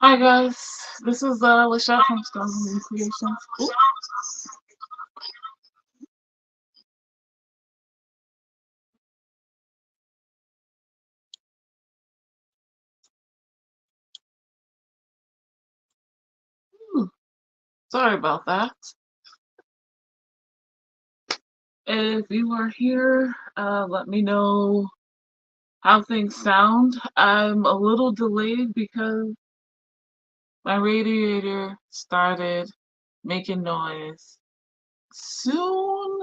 Hi guys, this is Lachelle from Stone Creations. Ooh, sorry about that. If you are here, let me know how things sound. I'm a little delayed because my radiator started making noise soon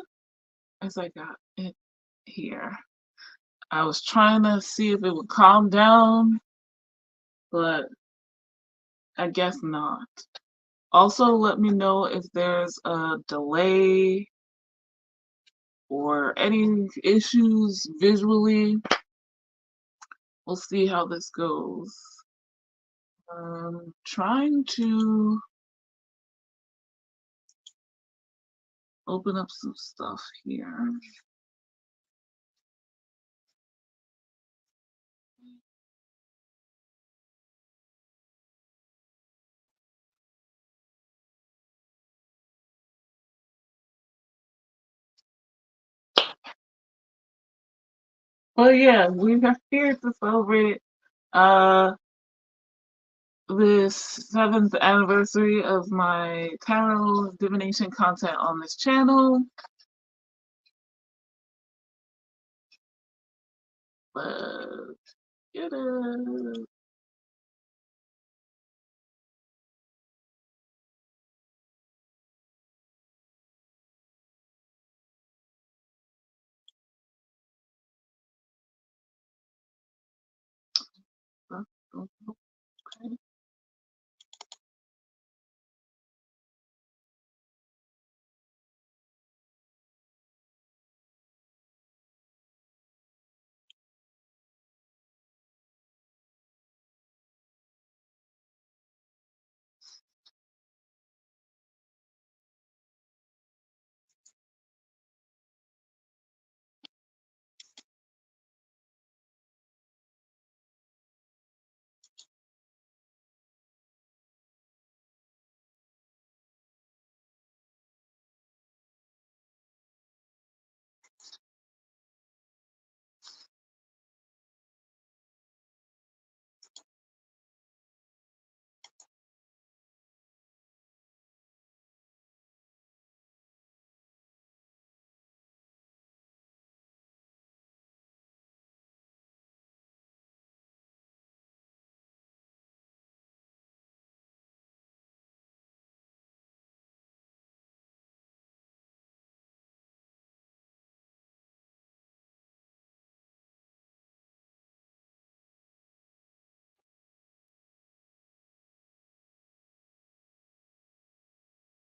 as I got it here. I was trying to see if it would calm down, but I guess not. Also, let me know if there's a delay or any issues visually. We'll see how this goes. Trying to open up some stuff here. But yeah, we are here to celebrate uh this 7th anniversary of my tarot divination content on this channel. But get it. Okay.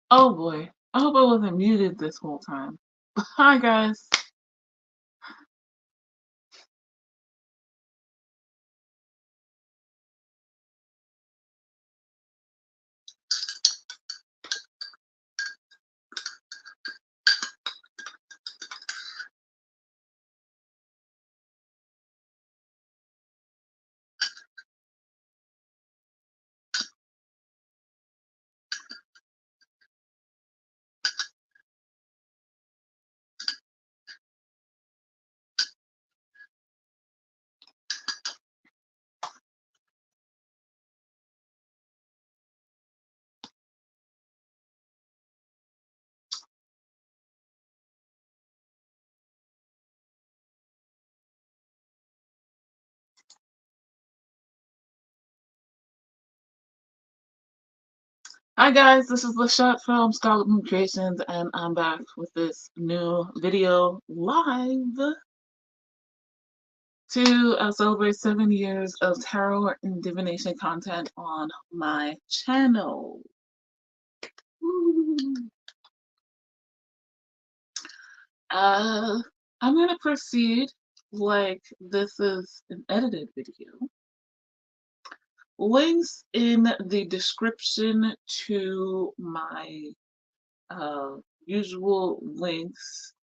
Oh boy. I hope I wasn't muted this whole time. Hi guys. Hi guys, this is Lachette from Scarlet Moon Creations, and I'm back with this new video live to celebrate 7 years of tarot and divination content on my channel. Woo. I'm gonna proceed like this is an edited video. Links in the description to my usual links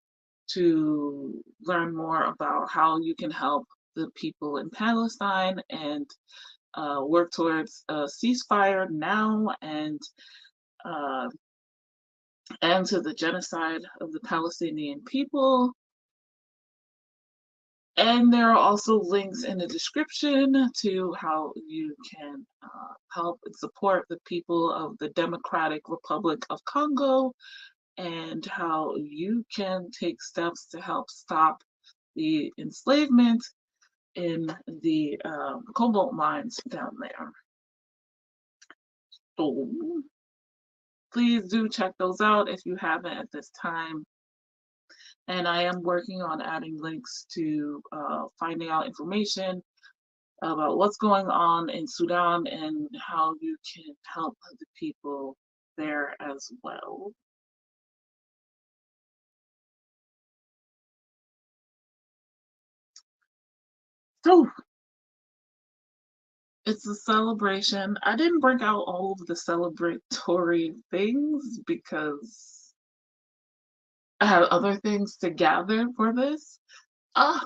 to learn more about how you can help the people in Palestine and work towards a ceasefire now and end to the genocide of the Palestinian people. And there are also links in the description to how you can help and support the people of the Democratic Republic of Congo and how you can take steps to help stop the enslavement in the cobalt mines down there. So please do check those out if you haven't at this time. And I am working on adding links to finding out information about what's going on in Sudan and how you can help the people there as well. So it's a celebration. I didn't bring out all of the celebratory things because I had other things to gather for this. Uh,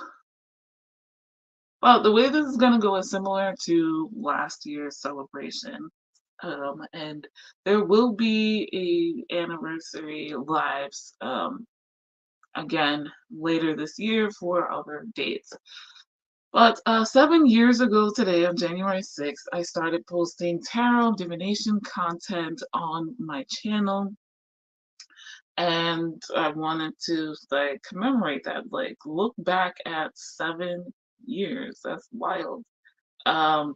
well, the way this is gonna go is similar to last year's celebration. And there will be a anniversary lives again later this year for other dates. But 7 years ago today, on January 6th, I started posting tarot divination content on my channel, and I wanted to like commemorate that, like look back at 7 years. That's wild. Um,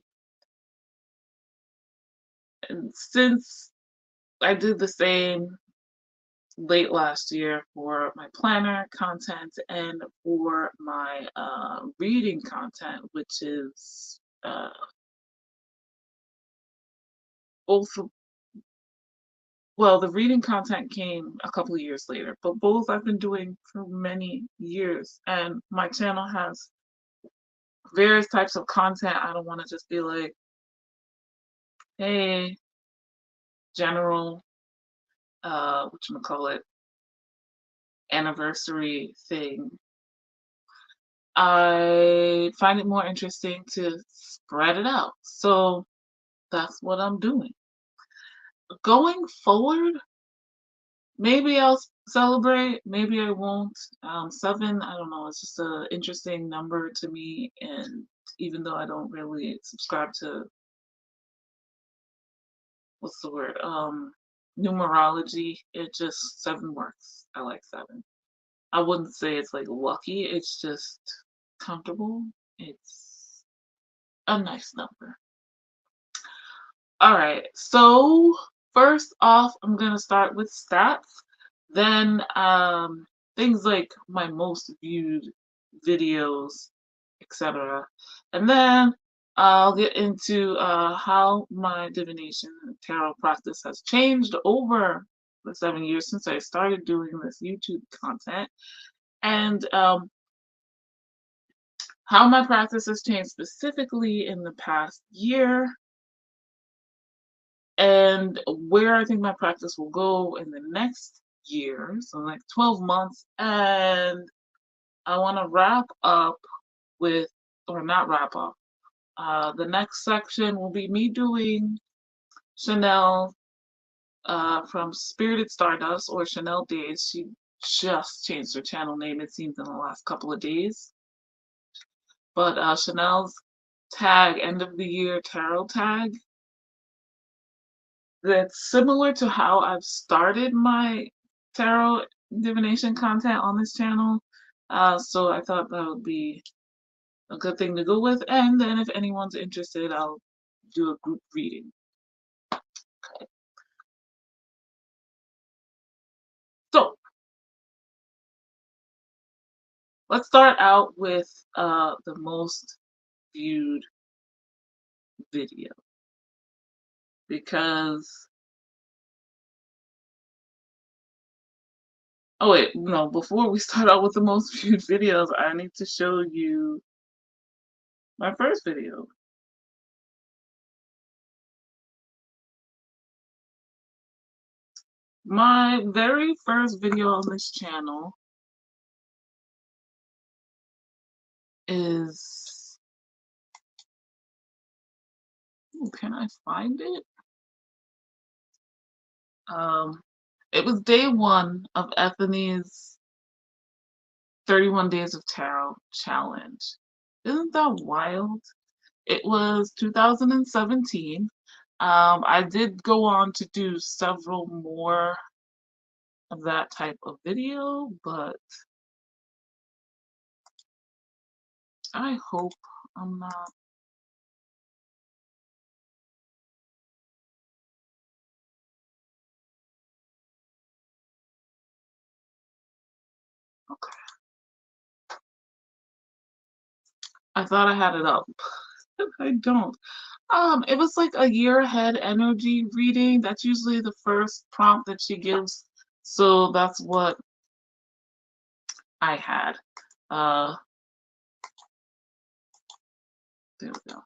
and since I did the same late last year for my planner content and for my reading content, which is both. Well, the reading content came a couple of years later, but both I've been doing for many years, and my channel has various types of content. I don't want to just be like, hey, general, whatchamacallit, anniversary thing. I find it more interesting to spread it out. So that's what I'm doing. Going forward, maybe I'll celebrate, maybe I won't. 7, I don't know, it's just an interesting number to me, and even though I don't really subscribe to, what's the word, numerology, it just, 7 works. I like 7. I wouldn't say it's like lucky, it's just comfortable. It's a nice number. All right, so first off, I'm gonna start with stats. Then things like my most viewed videos, etc. And then I'll get into how my divination and tarot practice has changed over the 7 years since I started doing this YouTube content, and how my practice has changed specifically in the past year, and where I think my practice will go in the next year, so like 12 months. And I want to wrap up with, or not wrap up, the next section will be me doing Chanel from Spirited Stardust, or Chanel Days. She just changed her channel name, it seems, in the last couple of days. But Chanel's tag, end of the year tarot tag, that's similar to how I've started my tarot divination content on this channel. So I thought that would be a good thing to go with. And then if anyone's interested, I'll do a group reading. Okay. So let's start out with the most viewed video, because oh wait, no, before we start out with the most viewed videos, I need to show you my first video. My very first video on this channel is Ooh, can I find it? Um, it was day one of Ethany's 31 Days of Tarot challenge. Isn't that wild? It was 2017. I did go on to do several more of that type of video, but I hope I'm not. Okay. I thought I had it up. I don't. It was like a year ahead energy reading. That's usually the first prompt that she gives. So that's what I had. Uh, there we go.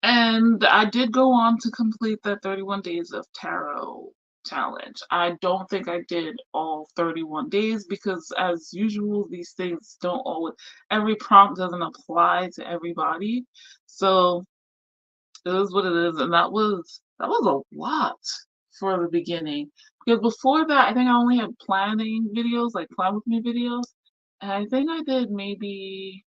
And I did go on to complete that 31 Days of Tarot challenge. I don't think I did all 31 days because, as usual, these things don't always, every prompt doesn't apply to everybody. So it is what it is. And that was a lot for the beginning. Because before that, I think I only had planning videos, like plan with me videos. And I think I did maybe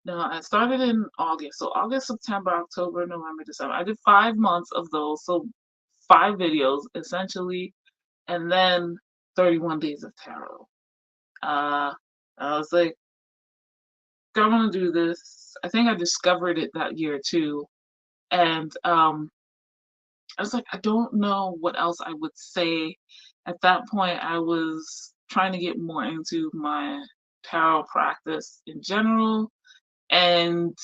no, I started in August. So August, September, October, November, December. I did 5 months of those. So 5 videos essentially, and then 31 days of tarot. Uh, I was like, I'm gonna do this. I think I discovered it that year too. And I was like, I don't know what else I would say. At that point, I was trying to get more into my tarot practice in general. And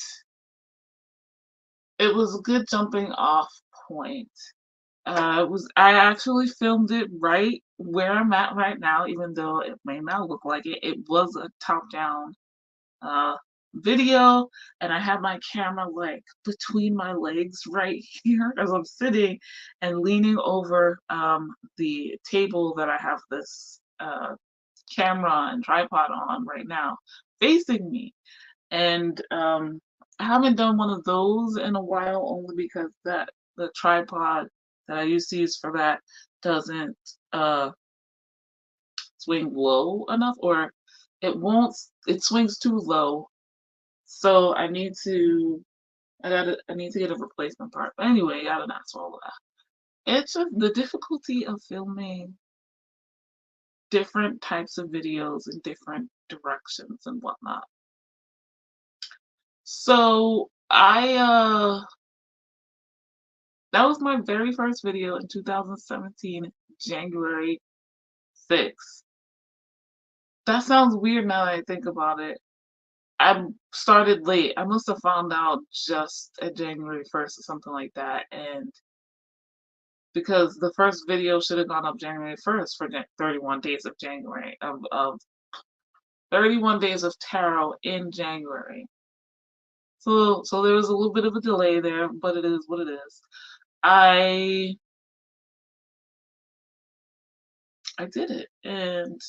it was a good jumping off point. I actually filmed it right where I'm at right now, even though it may not look like it. It was a top-down uh, video, and I had my camera like between my legs right here as I'm sitting and leaning over the table that I have this camera and tripod on right now, facing me. And I haven't done one of those in a while, only because that the tripod that I used to use for that doesn't uh, swing low enough, or it won't. It swings too low, so I need to get a replacement part. But anyway, yada not swallow that. It's just the difficulty of filming different types of videos in different directions and whatnot. So that was my very first video in 2017, January 6th. That sounds weird now that I think about it. I started late. I must have found out just at January 1st or something like that. And because the first video should have gone up January 1st for 31 days of January, of 31 days of tarot in January. So there was a little bit of a delay there, but it is what it is. I did it, and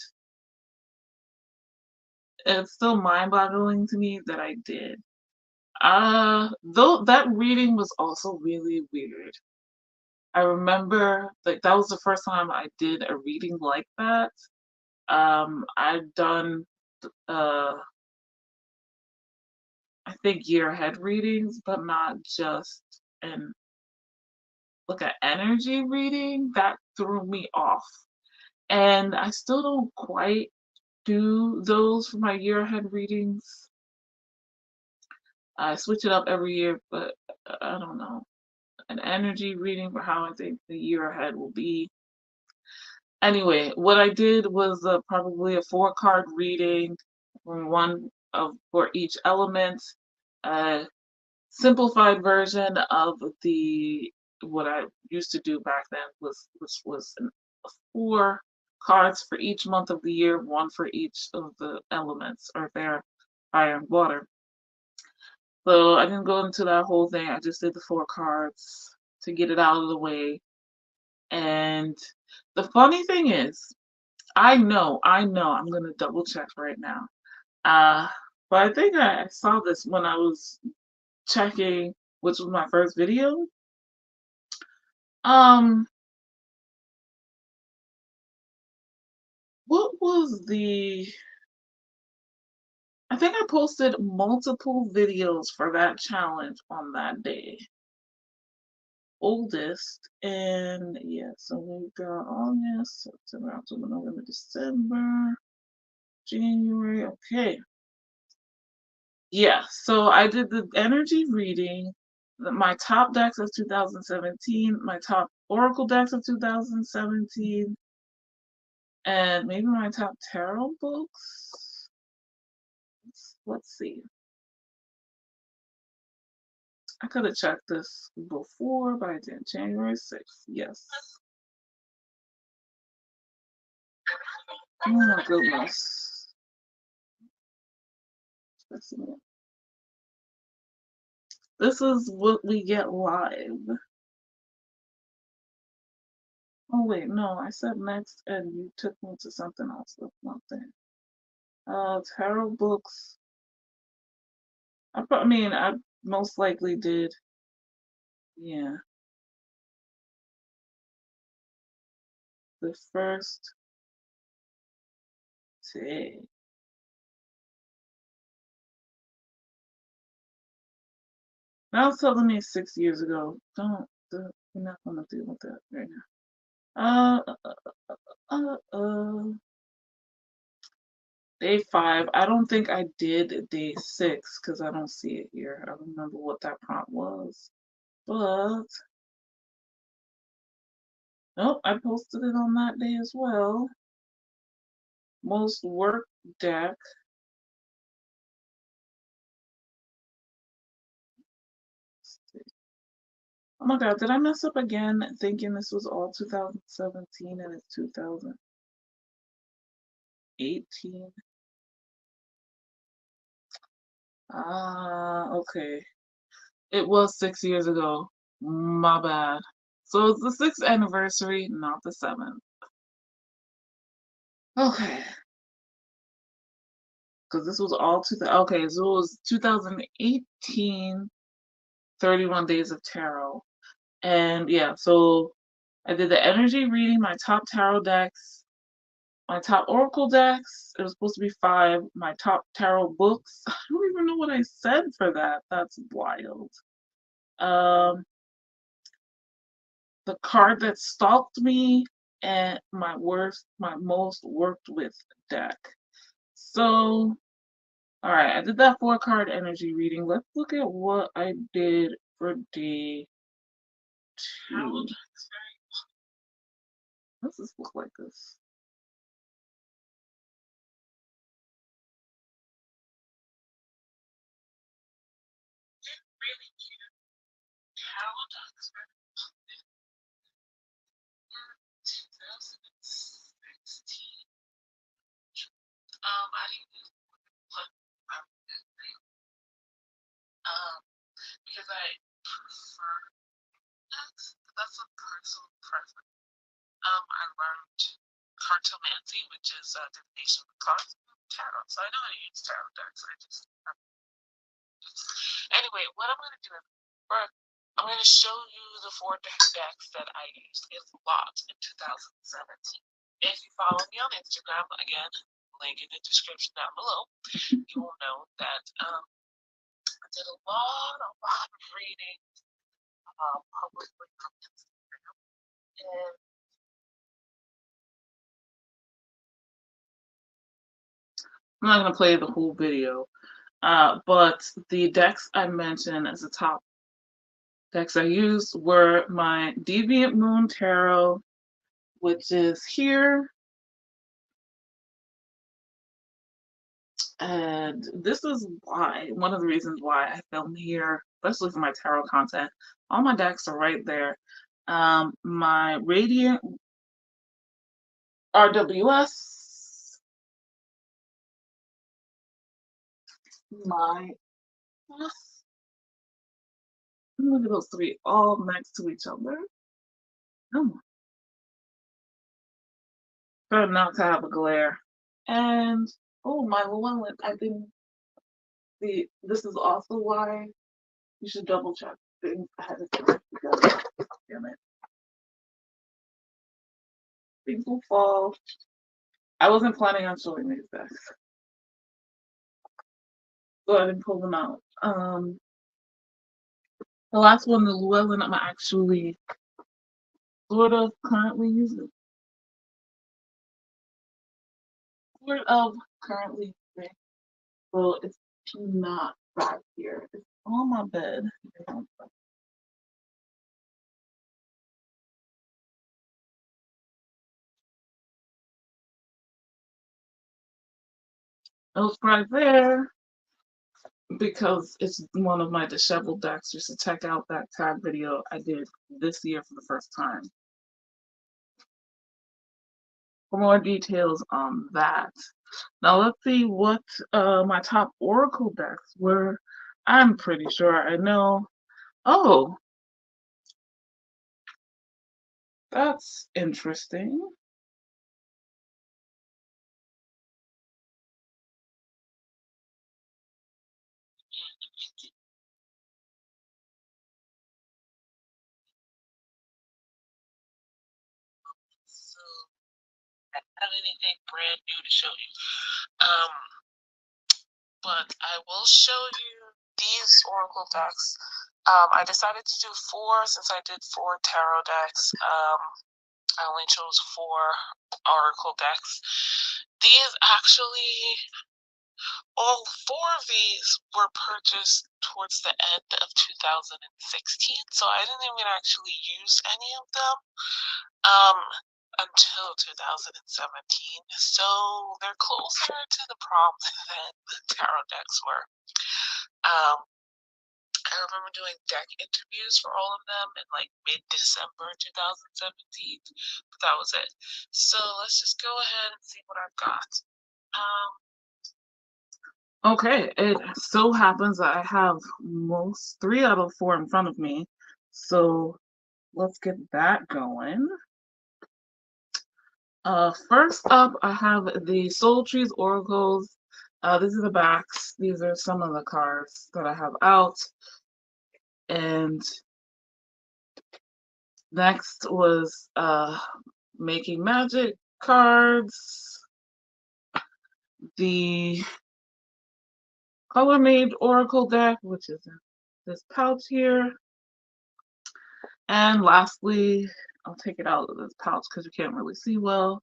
it's still mind-boggling to me that I did. Though that reading was also really weird. I remember like that was the first time I did a reading like that. I've done uh I think year ahead readings, but not just an like an energy reading. That threw me off. And I still don't quite do those for my year ahead readings. I switch it up every year, but I don't know. An energy reading for how I think the year ahead will be. Anyway, what I did was probably a 4 card reading, one of for each element. A simplified version of the what I used to do back then was which was 4 cards for each month of the year, one for each of the elements, or air, fire, and water. So I didn't go into that whole thing. I just did the 4 cards to get it out of the way. And the funny thing is, I'm gonna double check right now. Uh, but I think I saw this when I was checking which was my first video. What was the I think I posted multiple videos for that challenge on that day. Oldest, and yeah, so we got August, September, October, November, December, January. Okay. Yeah, so I did the energy reading, my top decks of 2017, my top Oracle decks of 2017, and maybe my top tarot books. Let's see. I could have checked this before, but I didn't. January 6th. Yes. Oh my goodness. This is what we get live. Oh wait, no, I said next and you took me to something else. That's not there. Tarot books. I most likely did. Yeah. The first day. That was telling me 6 years ago. We're not gonna deal with that right now. Day 5. I don't think I did day 6 because I don't see it here. I don't remember what that prompt was. But nope, I posted it on that day as well. Most worked deck. Oh my god, did I mess up again thinking this was all 2017 and it's 2018? Okay. It was 6 years ago. My bad. So it's the 6th anniversary, not the 7th. Okay. Because this was all okay, so it was 2018, 31 Days of Tarot. And yeah, so I did the energy reading, my top tarot decks, my top oracle decks. It was supposed to be 5. My top tarot books. I don't even know what I said for that. That's wild. The card that stalked me, and my most worked with deck. So, all right, I did that 4-card energy reading. Let's look at what I did for day 2. Does this look like this? Really cute tarot decks for 2016. I didn't look because I prefer decks. That's a personal preference. I learned cartomancy, which is divination of cards, tarot. So I know how to use tarot decks. Anyway, what I'm going to do is first, I'm going to show you the 4 decks that I used a lot in 2017. If you follow me on Instagram, again, link in the description down below, you will know that I did a lot of reading publicly on Instagram. And I'm not going to play the whole video, but the decks I mentioned as the top decks I used were my Deviant Moon Tarot, which is here. And this is why, one of the reasons why I film here, especially for my tarot content. All my decks are right there. My Radiant RWS, my look at those 3 all next to each other. Oh, try not to have a glare. And oh, my Llewellyn, I think this is also why you should double check things I had to get together. Damn it. Things will fall. I wasn't planning on showing these decks, so I didn't pull them out. The last one, the Llewellyn, I'm actually sort of currently using. Sort of currently using. Well, it's not back here. It's on my bed. It was right there because it's one of my disheveled decks. Just to check out that tag video I did this year for the first time. For more details on that. Now let's see what my top Oracle decks were. I'm pretty sure I know. Oh, that's interesting. So, I don't have anything brand new to show you. But I will show you these Oracle decks. I decided to do 4 since I did 4 tarot decks. I only chose 4 Oracle decks. These actually, all 4 of these were purchased towards the end of 2016, so I didn't even actually use any of them until 2017. So they're closer to the prompt than the tarot decks were. I remember doing deck interviews for all of them in like mid-December 2017, but that was it. So let's just go ahead and see what I've got. Okay, it so happens that I have 3 out of 4 in front of me, so let's get that going. First up, I have the Soul Trees Oracles. These are the backs. These are some of the cards that I have out. And next was making Magic cards, the Color Mage Oracle deck, which is in this pouch here. And lastly, I'll take it out of this pouch because you can't really see well.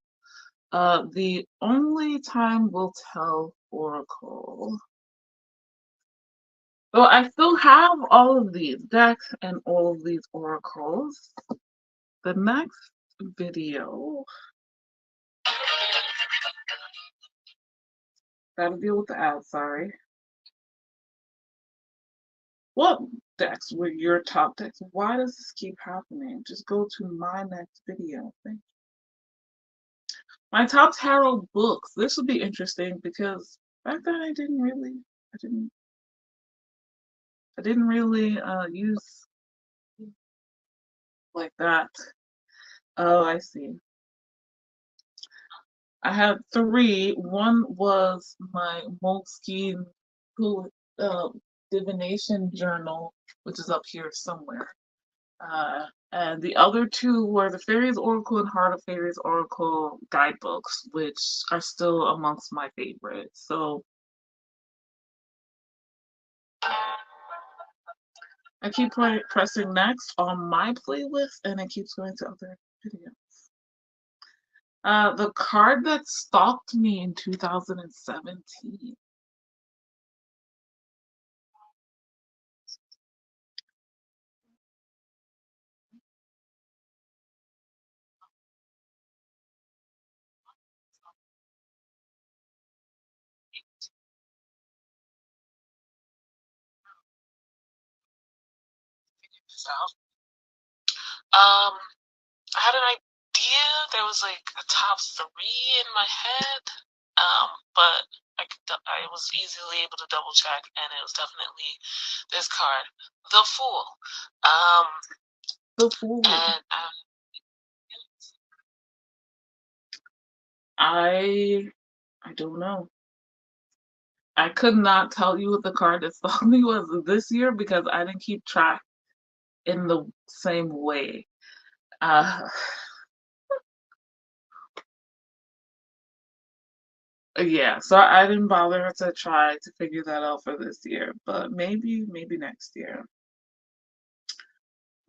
The Only Time Will Tell Oracle. So I still have all of these decks and all of these oracles. The next video, gotta deal with the ad, sorry. What decks were your top decks? Why does this keep happening? Just go to my next video. Thank you. My top tarot books. This would be interesting because back then I didn't really use like that. Oh, I see. I had 3. One was my Moleskine divination journal, which is up here somewhere. And the other 2 were the Fairies Oracle and Heart of Fairies Oracle guidebooks, which are still amongst my favorites. So I keep pressing next on my playlist, and it keeps going to other videos. The card that stalked me in 2017. So, I had an idea. There was like a top 3 in my head, but I was easily able to double check, and it was definitely this card, the Fool. The Fool. And I don't know. I could not tell you what the card that stalked me was this year because I didn't keep track in the same way. Uh, yeah, so I didn't bother to try to figure that out for this year, but maybe next year.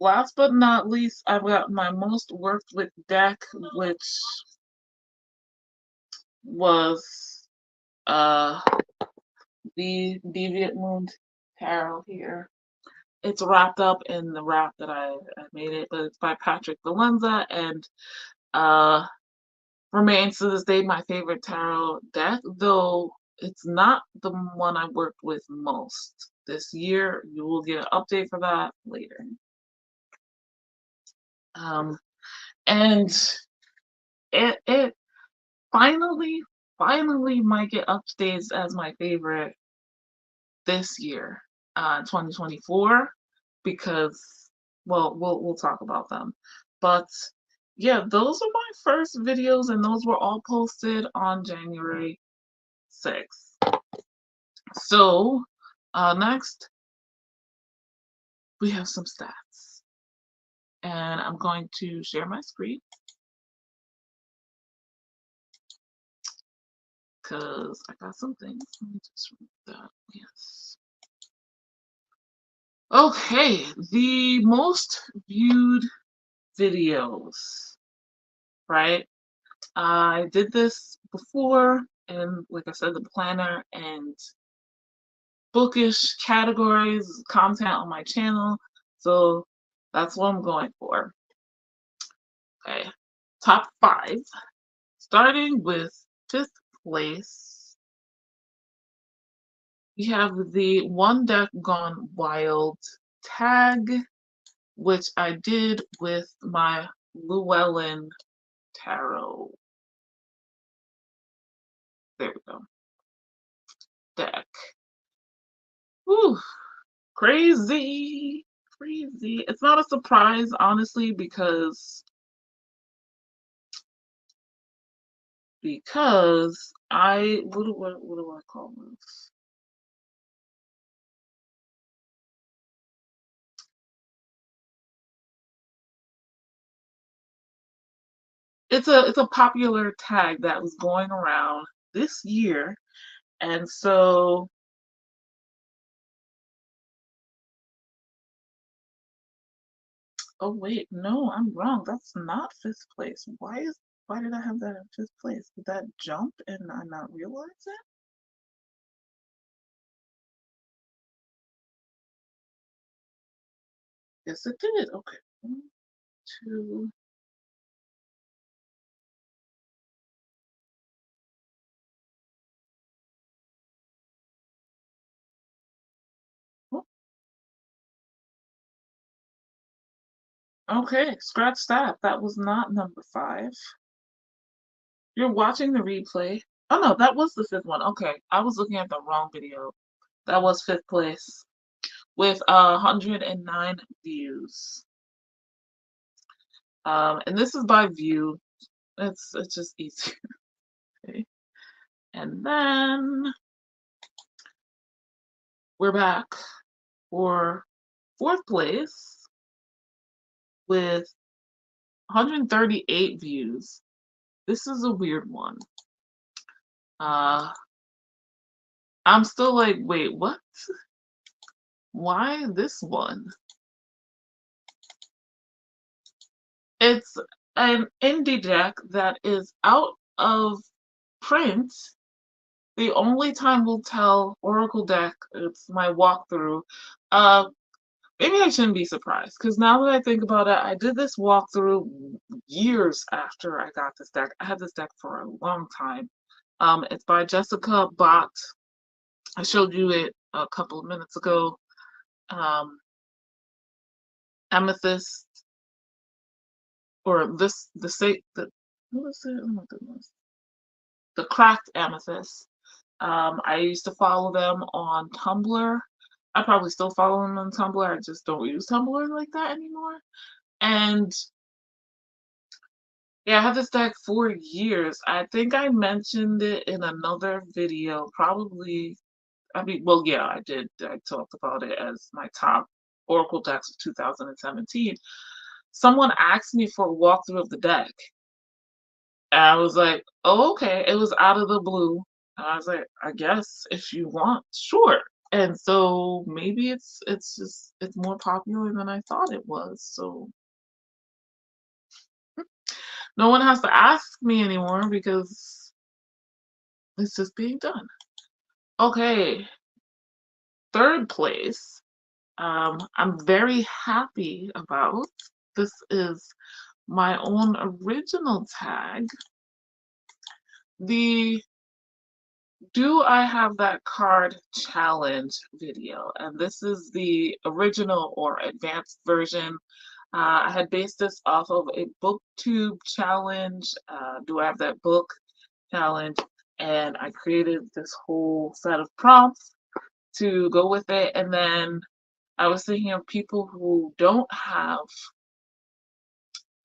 Last but not least, I've got my most worked with deck, which was uh the Deviant Tarot here. It's wrapped up in the wrap that I made it, but it's by Patrick Valenza and uh remains to this day my favorite tarot deck, though it's not the one I worked with most. This year, you will get an update for that later. Um, and it finally might get updates as my favorite this year, 2024, because well, we'll talk about them. But yeah, those are my first videos, and those were all posted on January 6th. So next we have some stats, and I'm going to share my screen because I got some things. Let me just read that. Yes. Okay, the most viewed videos, right? I did this before, and like I said, the planner and bookish categories content on my channel. So that's what I'm going for. Okay, top 5, starting with 5th place. We have the One Deck Gone Wild tag, which I did with my Llewellyn Tarot. There we go. Deck. Whew. Crazy. Crazy. It's not a surprise, honestly, because I what do I call this? It's a popular tag that was going around this year, and so oh wait, no, I'm wrong. That's not 5th place. Why did I have that in 5th place? Did that jump and I not realize it? Yes, it did. Okay. 1, 2. Oh, okay, scratch that. That was not number 5. You're watching the replay. Oh no, that was the 5th one. Okay, I was looking at the wrong video. That was 5th place with 109 views. And this is by view. It's just easier. Okay. And then we're back for 4th place with 138 views. This is a weird one. I'm still like, wait, what? Why this one? It's an indie deck that is out of print. The only time we'll tell Oracle deck, it's my walkthrough. Maybe I shouldn't be surprised, because now that I think about it, I did this walkthrough years after I got this deck. I had this deck for a long time. It's by Jessica Bott. I showed you it a couple of minutes ago. Amethyst, or what is it? Oh my goodness. The Cracked Amethyst. I used to follow them on Tumblr. I probably still follow them on Tumblr. I just don't use Tumblr like that anymore. And yeah, I had this deck for years. I think I mentioned it in another video. Probably, I mean, well, yeah, I did. I talked about it as my top Oracle decks of 2017, someone asked me for a walkthrough of the deck. And I was like, oh, okay. It was out of the blue. And I was like, I guess if you want, sure. And so maybe it's more popular than I thought it was. So no one has to ask me anymore because it's just being done. Okay, third place. I'm very happy about. This is my own original tag. The Do I Have That Card challenge video, and this is the original or advanced version. I had based this off of a booktube challenge, Do I Have That Book challenge, and I created this whole set of prompts to go with it. And then I was thinking of people who don't have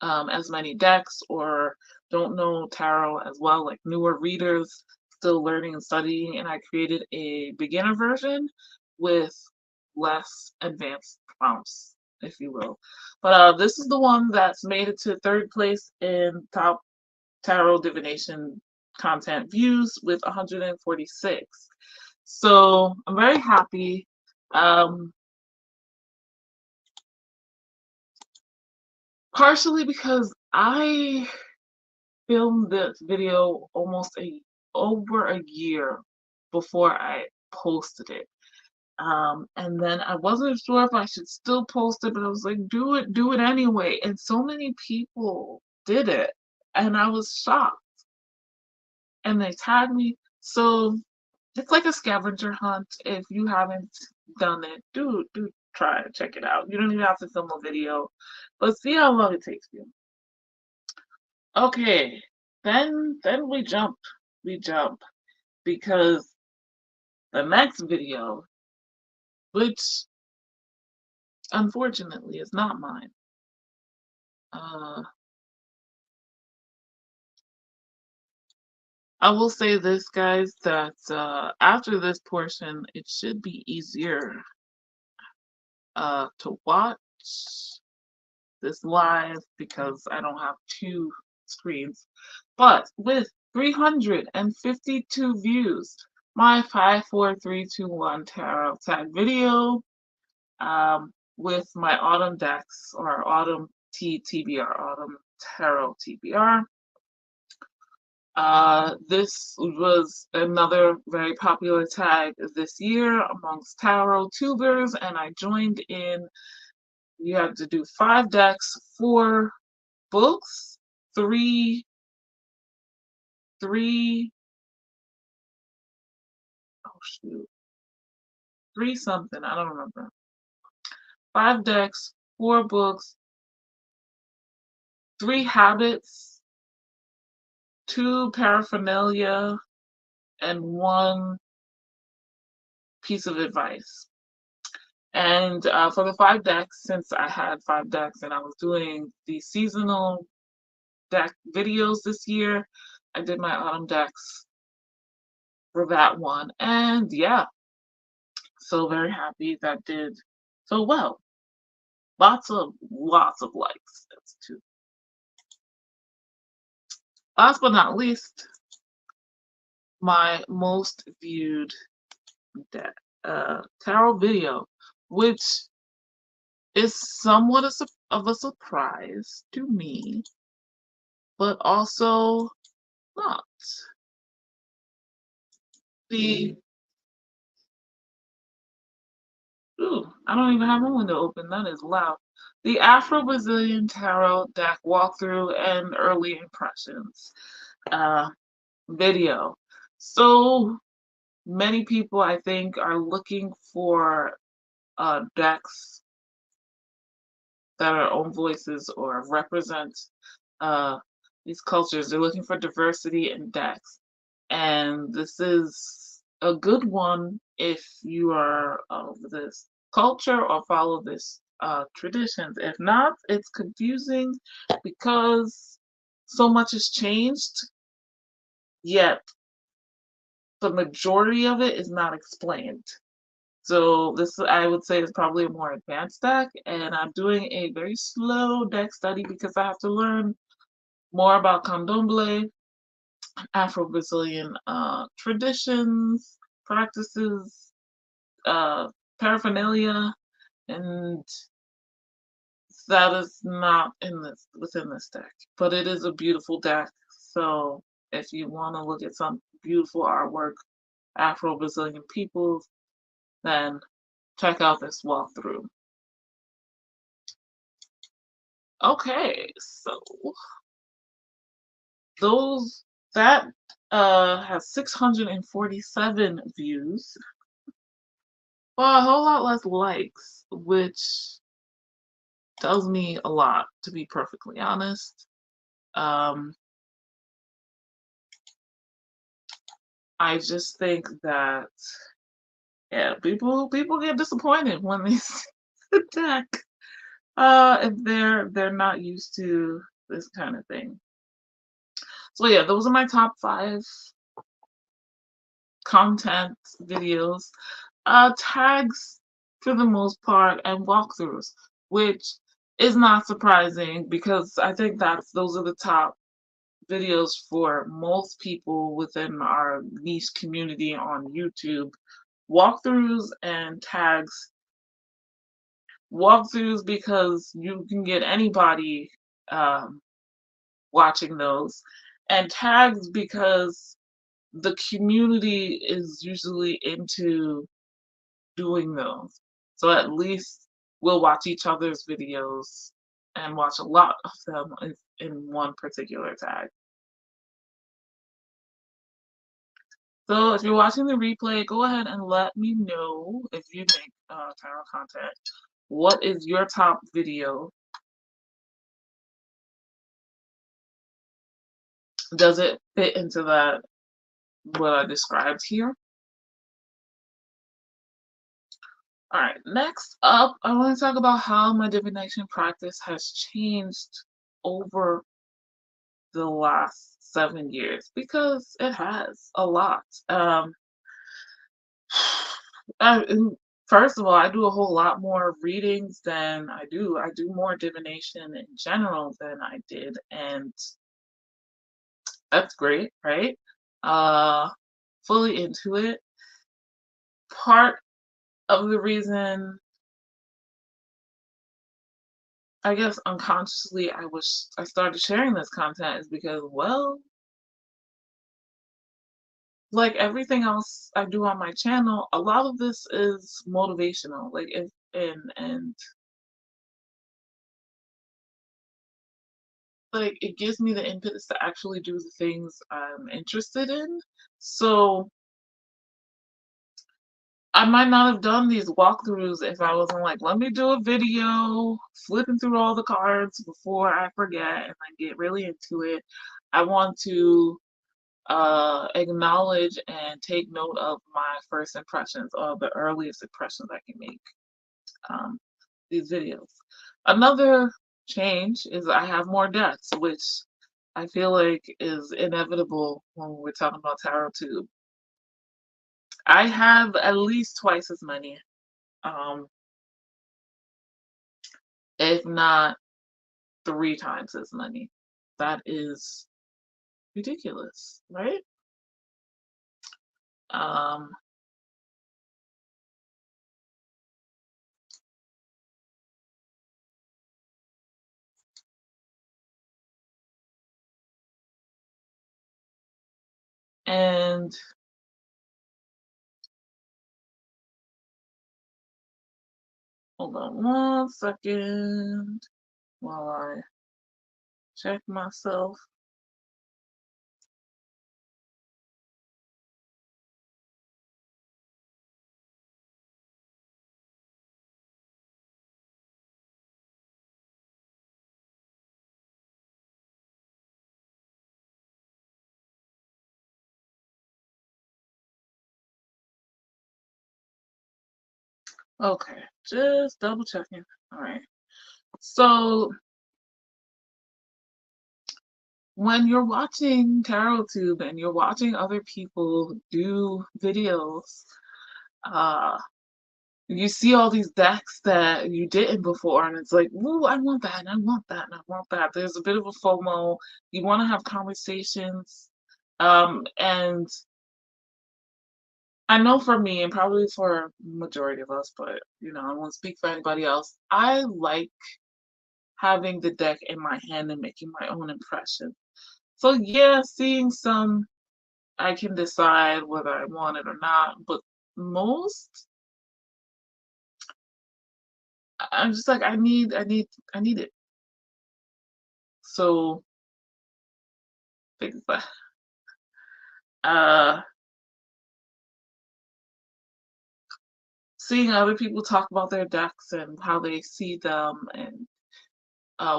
as many decks or don't know tarot as well, like newer readers still learning and studying, and I created a beginner version with less advanced prompts, if you will. But this is the one that's made it to third place in top tarot divination content views with 146. So I'm very happy. Partially because I filmed this video almost over a year before I posted it. And then I wasn't sure if I should still post it, but I was like, do it anyway. And so many people did it, and I was shocked. And they tagged me. So it's like a scavenger hunt. If you haven't done it, do try to check it out. You don't even have to film a video, but see how long it takes you. Okay, then we jump because the next video, which unfortunately is not mine, uh, I will say this, guys, that after this portion, it should be easier to watch this live because I don't have two screens. But with 352 views, my 54321 tarot tag video with my autumn decks or autumn TBR, autumn tarot TBR. This was another very popular tag this year amongst tarot tubers, and I joined in. You had to do 5 decks, 4 books, three, oh shoot, 3 something, I don't remember. 5 decks, 4 books, 3 habits, 2 paraphernalia, and 1 piece of advice. And for the 5 decks, since I had 5 decks and I was doing the seasonal deck videos this year, I did my autumn decks for that one. And yeah, so very happy that did so well. Lots of likes. That's 2. Last but not least, my most viewed tarot video, which is somewhat of a surprise to me, but also not. The I don't even have my window open. That is loud. The Afro-Brazilian Tarot deck walkthrough and early impressions video. So many people, I think, are looking for decks that are own voices or represent uh, these cultures. They're looking for diversity in decks. And this is a good one if you are of this culture or follow this traditions. If not, it's confusing because so much has changed, yet the majority of it is not explained. So this, I would say, is probably a more advanced deck, and I'm doing a very slow deck study because I have to learn more about candomblé, Afro-Brazilian traditions, practices, uh, paraphernalia, and that is not in this within this deck. But it is a beautiful deck. So if you want to look at some beautiful artwork, Afro-Brazilian peoples, then check out this walkthrough. Okay, so those that has 647 views, well, a whole lot less likes, which tells me a lot, to be perfectly honest. Um, I just think that, yeah, people get disappointed when they see the deck. If they're not used to this kind of thing. So yeah, those are my top 5 content videos. Tags for the most part, and walkthroughs, which is not surprising because I think those are the top videos for most people within our niche community on YouTube. Walkthroughs and tags. Walkthroughs because you can get anybody um, watching those, and tags because the community is usually into doing those. So at least we'll watch each other's videos and watch a lot of them in one particular tag. So if you're watching the replay, go ahead and let me know if you make tarot content. What is your top video? Does it fit into that what I described here? Alright, next up, I want to talk about how my divination practice has changed over the last 7 years, because it has a lot. I, first of all, I do a whole lot more readings than I do. I do more divination in general than I did, and that's great, right? Uh, Fully into it. Part of the reason, I guess unconsciously, I started sharing this content is because, well, like everything else I do on my channel, a lot of this is motivational. Like if and like it gives me the impetus to actually do the things I'm interested in. So I might not have done these walkthroughs if I wasn't like, let me do a video flipping through all the cards before I forget and I get really into it. I want to acknowledge and take note of my first impressions or the earliest impressions I can make um, these videos. Another change is I have more debts, which I feel like is inevitable when we're talking about Tarot Tube. I have at least twice as many, um, if not 3 times as many. That is ridiculous, right? Um, and hold on 1 second while I check myself. Okay, just double checking. All right. So when you're watching TarotTube and you're watching other people do videos, uh, you see all these decks that you didn't before, and it's like, ooh, I want that, and I want that, and I want that. There's a bit of a FOMO. You want to have conversations, and I know for me, and probably for majority of us, but I won't speak for anybody else. I like having the deck in my hand and making my own impression. So yeah, seeing some, I can decide whether I want it or not. But most, I'm just like, I need it. So things like, uh, seeing other people talk about their decks and how they see them and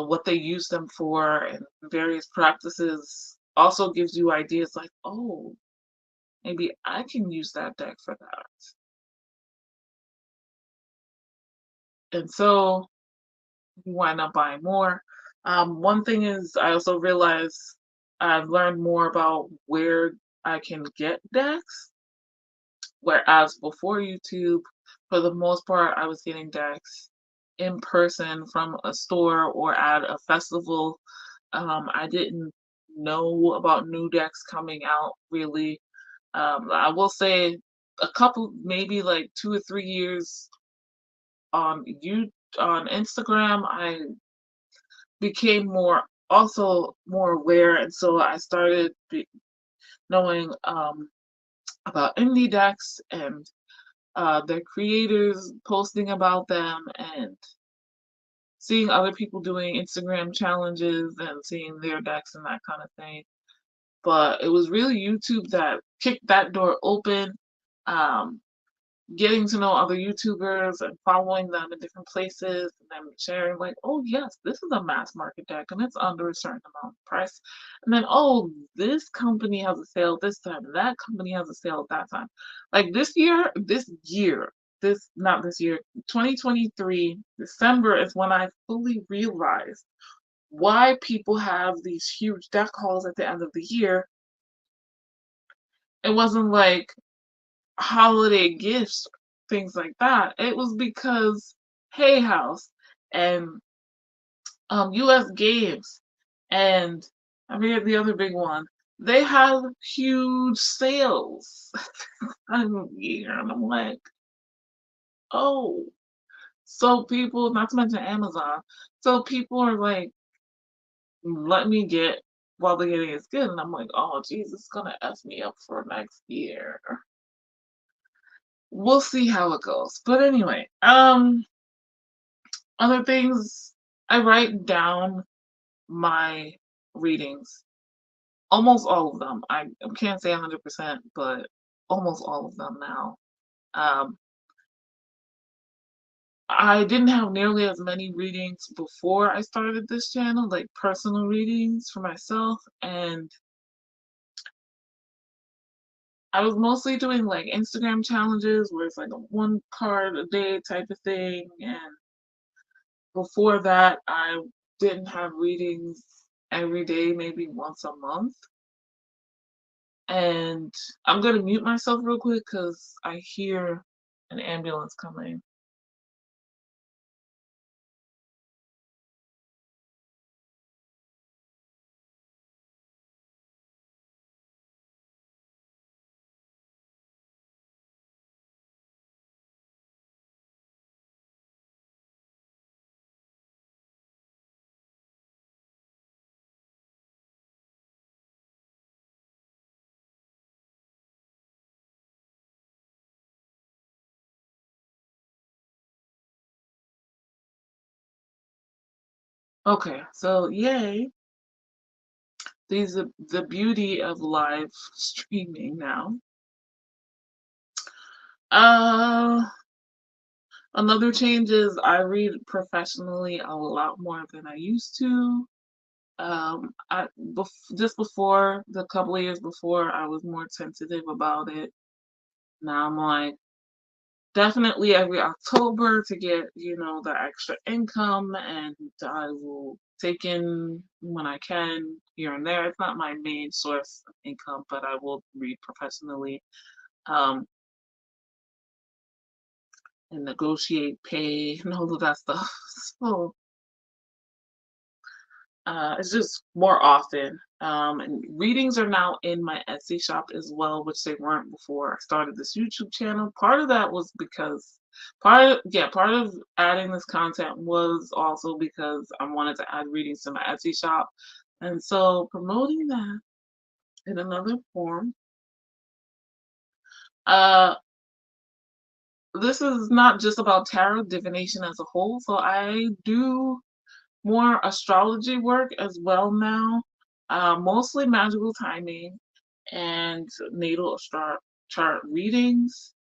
what they use them for and various practices also gives you ideas like, oh, maybe I can use that deck for that. And so you wind up buying more. One thing is, I also realized I've learned more about where I can get decks, whereas before YouTube, for the most part, I was getting decks in person from a store or at a festival. I didn't know about new decks coming out really. I will say a couple, maybe like 2 or 3 years on on Instagram, I became more aware, and so I started knowing about indie decks and their creators posting about them and seeing other people doing Instagram challenges and seeing their decks and that kind of thing. But it was really YouTube that kicked that door open. Um, Getting to know other YouTubers and following them in different places and then sharing like, oh yes, this is a mass market deck and it's under a certain amount of price. And then, oh, this company has a sale this time and that company has a sale at that time. Like this not this year, 2023, December is when I fully realized why people have these huge deck hauls at the end of the year. It wasn't like holiday gifts, things like that. It was because Hay House and US Games and I forget the other big one. They have huge sales time of year, and I'm like, oh, so people, not to mention Amazon, so people are like, let me get while the getting is good, and I'm like, oh, Jesus, it's gonna f me up for next year. We'll see how it goes. But anyway, other things, I write down my readings. Almost all of them. I can't say 100%, but almost all of them now. Um, I didn't have nearly as many readings before I started this channel, like personal readings for myself, and I was mostly doing like Instagram challenges where it's like a one card a day type of thing, and before that, I didn't have readings every day, maybe once a month. And I'm gonna mute myself real quick because I hear an ambulance coming. Okay, so yay. These are the beauty of live streaming now. Uh Another change is I read professionally a lot more than I used to. Just before the couple of years before, I was more tentative about it. Now I'm like, definitely every October to get, the extra income, and I will take in when I can here and there. It's not my main source of income, but I will read professionally. Um, and negotiate pay and all of that stuff. So it's just more often. And readings are now in my Etsy shop as well, which they weren't before I started this YouTube channel. Part of that was because part of adding this content was also because I wanted to add readings to my Etsy shop. And so promoting that in another form. Uh this is not just about tarot divination as a whole. So I do more astrology work as well now, mostly magical timing and natal chart readings.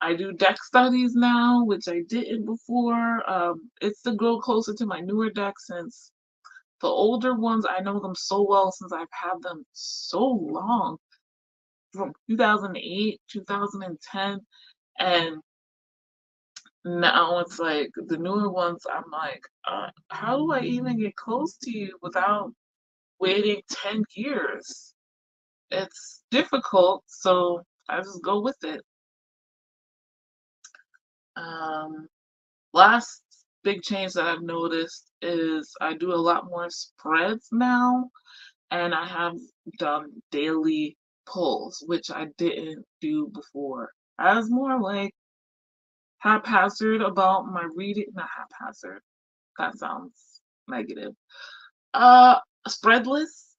I do deck studies now, which I didn't before. It's to go closer to my newer decks since the older ones, I know them so well since I've had them so long, from 2008, 2010, and now it's like the newer ones, I'm like, how do I even get close to you without waiting 10 years? It's difficult, so I just go with it. Um, Last big change that I've noticed is I do a lot more spreads now, and I have done daily pulls, which I didn't do before. I was more like haphazard about my reading, not haphazard, that sounds negative. Uh, Spreadless.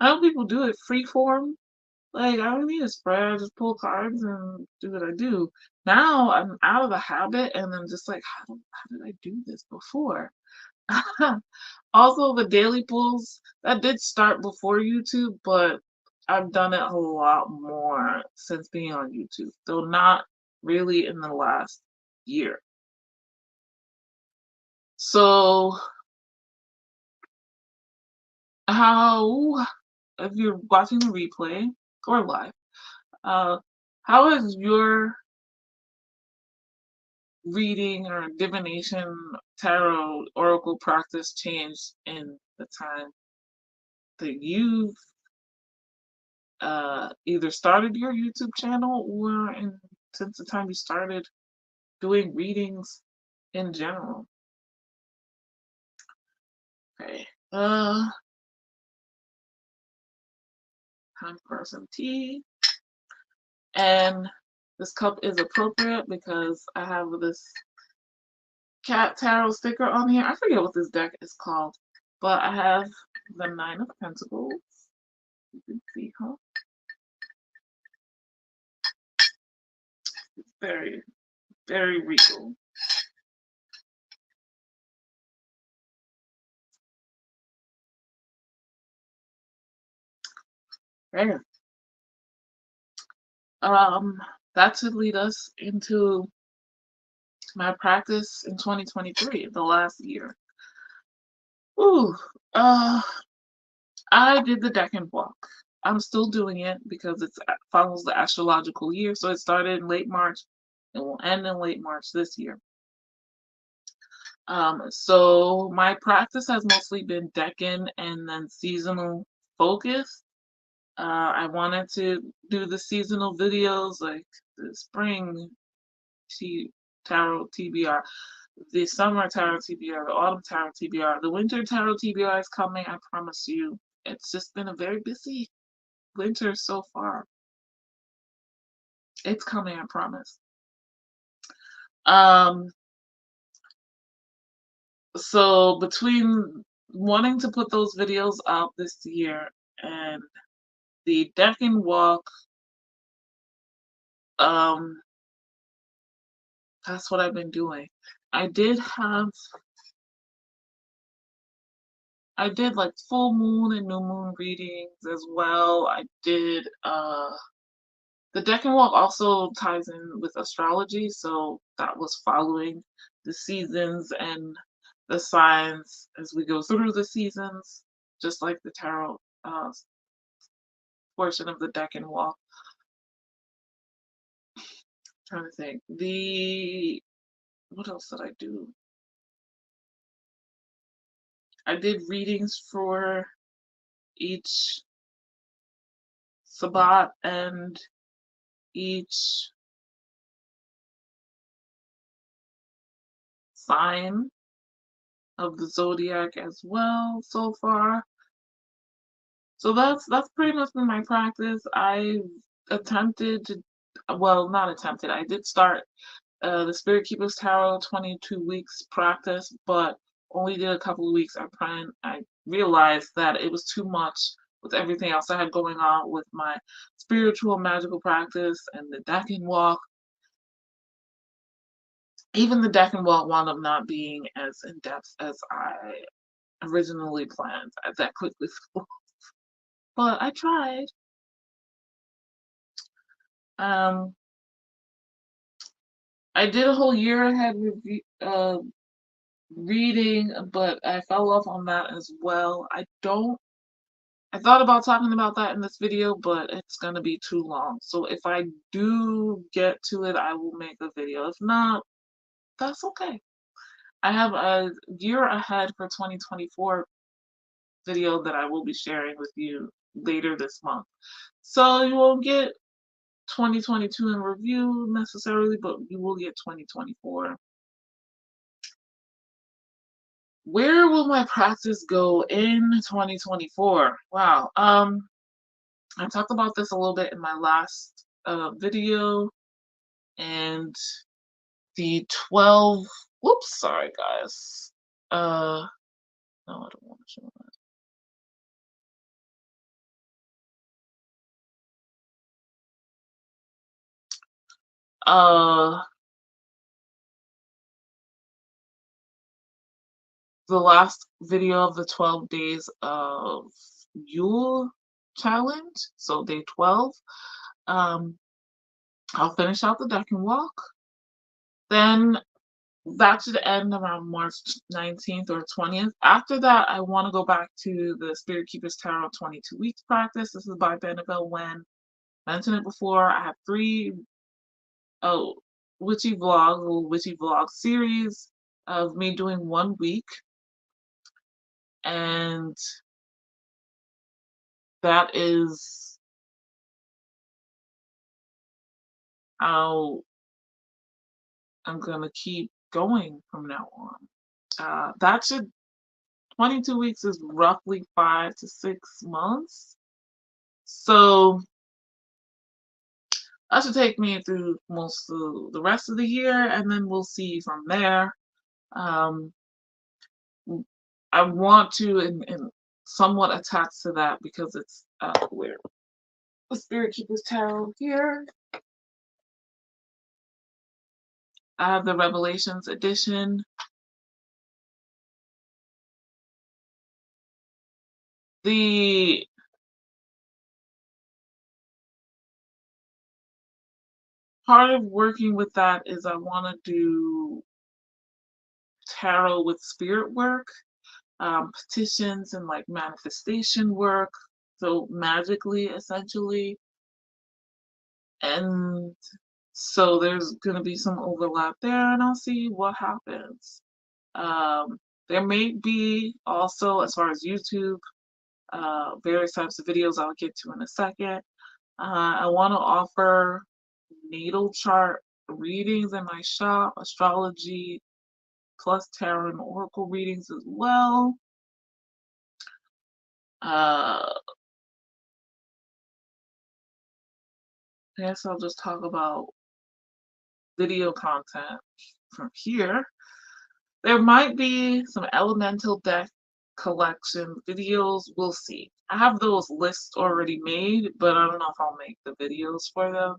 I know people do it freeform. Like, I don't need a spread. I just pull cards and do what I do. Now I'm out of the habit and I'm just like, how did I do this before? Also, the daily pulls, that did start before YouTube, but I've done it a lot more since being on YouTube, though not really in the last year. So, how, if you're watching the replay or live, uh, how has your reading or divination, tarot, oracle practice changed in the time that you've either started your YouTube channel or since the time you started doing readings in general? Okay. Time for some tea. And this cup is appropriate because I have this cat tarot sticker on here. I forget what this deck is called, but I have the Nine of Pentacles. You can see, huh? It's very, very regal. Right. Um, that should lead us into my practice in 2023, the last year. Ooh, uh, I did the Deccan walk. I'm still doing it because it follows the astrological year. So it started in late March and will end in late March this year. So my practice has mostly been Deccan and then seasonal focused. I wanted to do the seasonal videos like the spring tarot TBR, the summer tarot TBR, the autumn tarot TBR, the winter tarot TBR is coming. I promise you. It's just been a very busy winter so far. It's coming, I promise. Um, so between wanting to put those videos out this year and the Deccan walk, um, that's what I've been doing. I did like full moon and new moon readings as well. I did the Deccan walk also ties in with astrology, so that was following the seasons and the signs as we go through the seasons, just like the tarot portion of the Deccan walk. Trying to think. What else did I do? I did readings for each Sabbat and each sign of the zodiac as well so far. So that's pretty much been my practice. I attempted to, well, not attempted. I did start the Spirit Keepers Tarot 22 weeks practice, but only did a couple of weeks. I realized that it was too much with everything else I had going on with my spiritual magical practice and the deck and walk. Even the deck and walk wound up not being as in depth as I originally planned. That quickly, but I tried. Um, I did a whole year ahead review, reading, but I fell off on that as well. I thought about talking about that in this video, but it's gonna be too long. So if I do get to it, I will make a video. If not, that's okay. I have a year ahead for 2024 video that I will be sharing with you later this month. So you won't get 2022 in review necessarily, but you will get 2024. Where will my practice go in 2024? Wow. I talked about this a little bit in my last video, and the 12. Whoops, sorry guys. No, I don't want to show that. The last video of the 12 days of Yule challenge, so day 12. I'll finish out the deck and walk. Then that should end around March 19th or 20th. After that, I want to go back to the Spirit Keepers Tarot 22 weeks practice. This is by Beneville Wen. Mentioned it before. I have 3 witchy vlog series of me doing 1 week, and that is how I'm gonna keep going from now on. That should 22 weeks is roughly 5 to 6 months. So that should take me through most of the rest of the year, and then we'll see from there. Um, I want to and somewhat attach to that because it's where the Spirit Keepers Tarot here. I have the Revelations edition. The part of working with that is I want to do tarot with spirit work, petitions and like manifestation work, so magically essentially. And so there's going to be some overlap there, and I'll see what happens. There may be also, as far as YouTube, various types of videos I'll get to in a second. I want to offer natal chart readings in my shop, astrology plus tarot and oracle readings as well. I guess I'll just talk about video content from here. There might be some elemental deck collection videos. We'll see. I have those lists already made, but I don't know if I'll make the videos for them.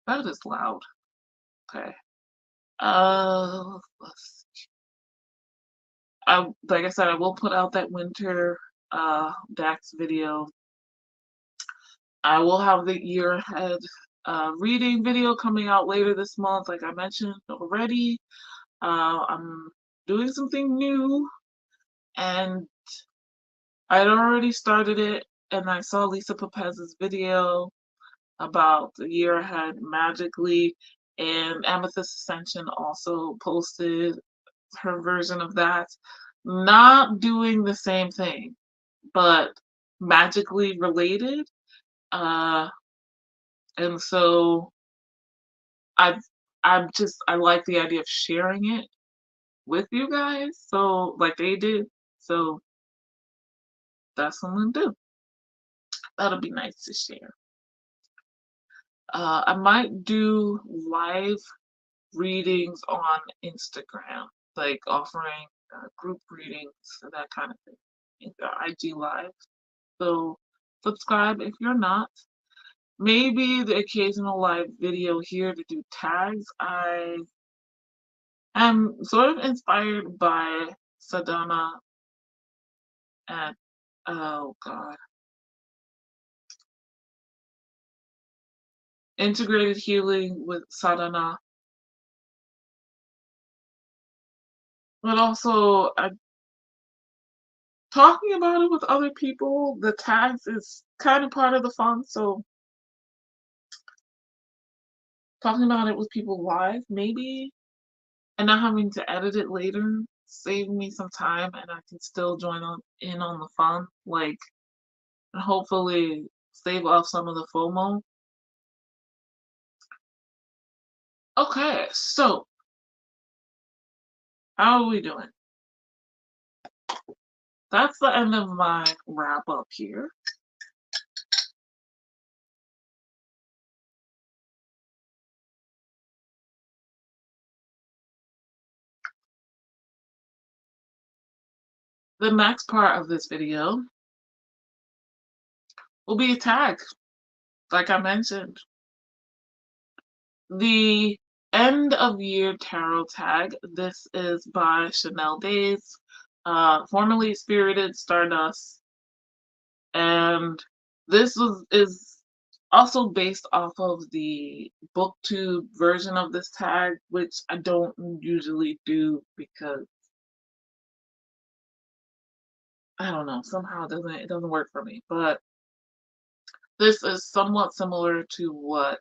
That is loud. Okay. Let's see. Like I said, I will put out that winter decks video. I will have the year ahead reading video coming out later this month, like I mentioned already. I'm doing something new, and I'd already started it, and I saw Lisa Pepez's video about the year ahead magically, and Amethyst Ascension also posted her version of that. Not doing the same thing, but magically related. And so I like the idea of sharing it with you guys, so like they did. So that's what I'm gonna do. That'll be nice to share. I might do live readings on Instagram, like offering group readings and that kind of thing. IG live. So subscribe if you're not. Maybe the occasional live video here to do tags. I am sort of inspired by Sadhana and oh god, integrated healing with sadhana, but also talking about it with other people. The tags is kind of part of the fun, so talking about it with people live, maybe, and not having to edit it later, save me some time, and I can still join in on the fun, like, and hopefully save off some of the FOMO. Okay, so how are we doing? That's the end of my wrap up here. The next part of this video will be a tag, like I mentioned. The end of year tarot tag. This is by Chanel Days, formerly Spirited Stardust, and is also based off of the booktube version of this tag, which I don't usually do because I don't know, somehow it doesn't work for me. But this is somewhat similar to what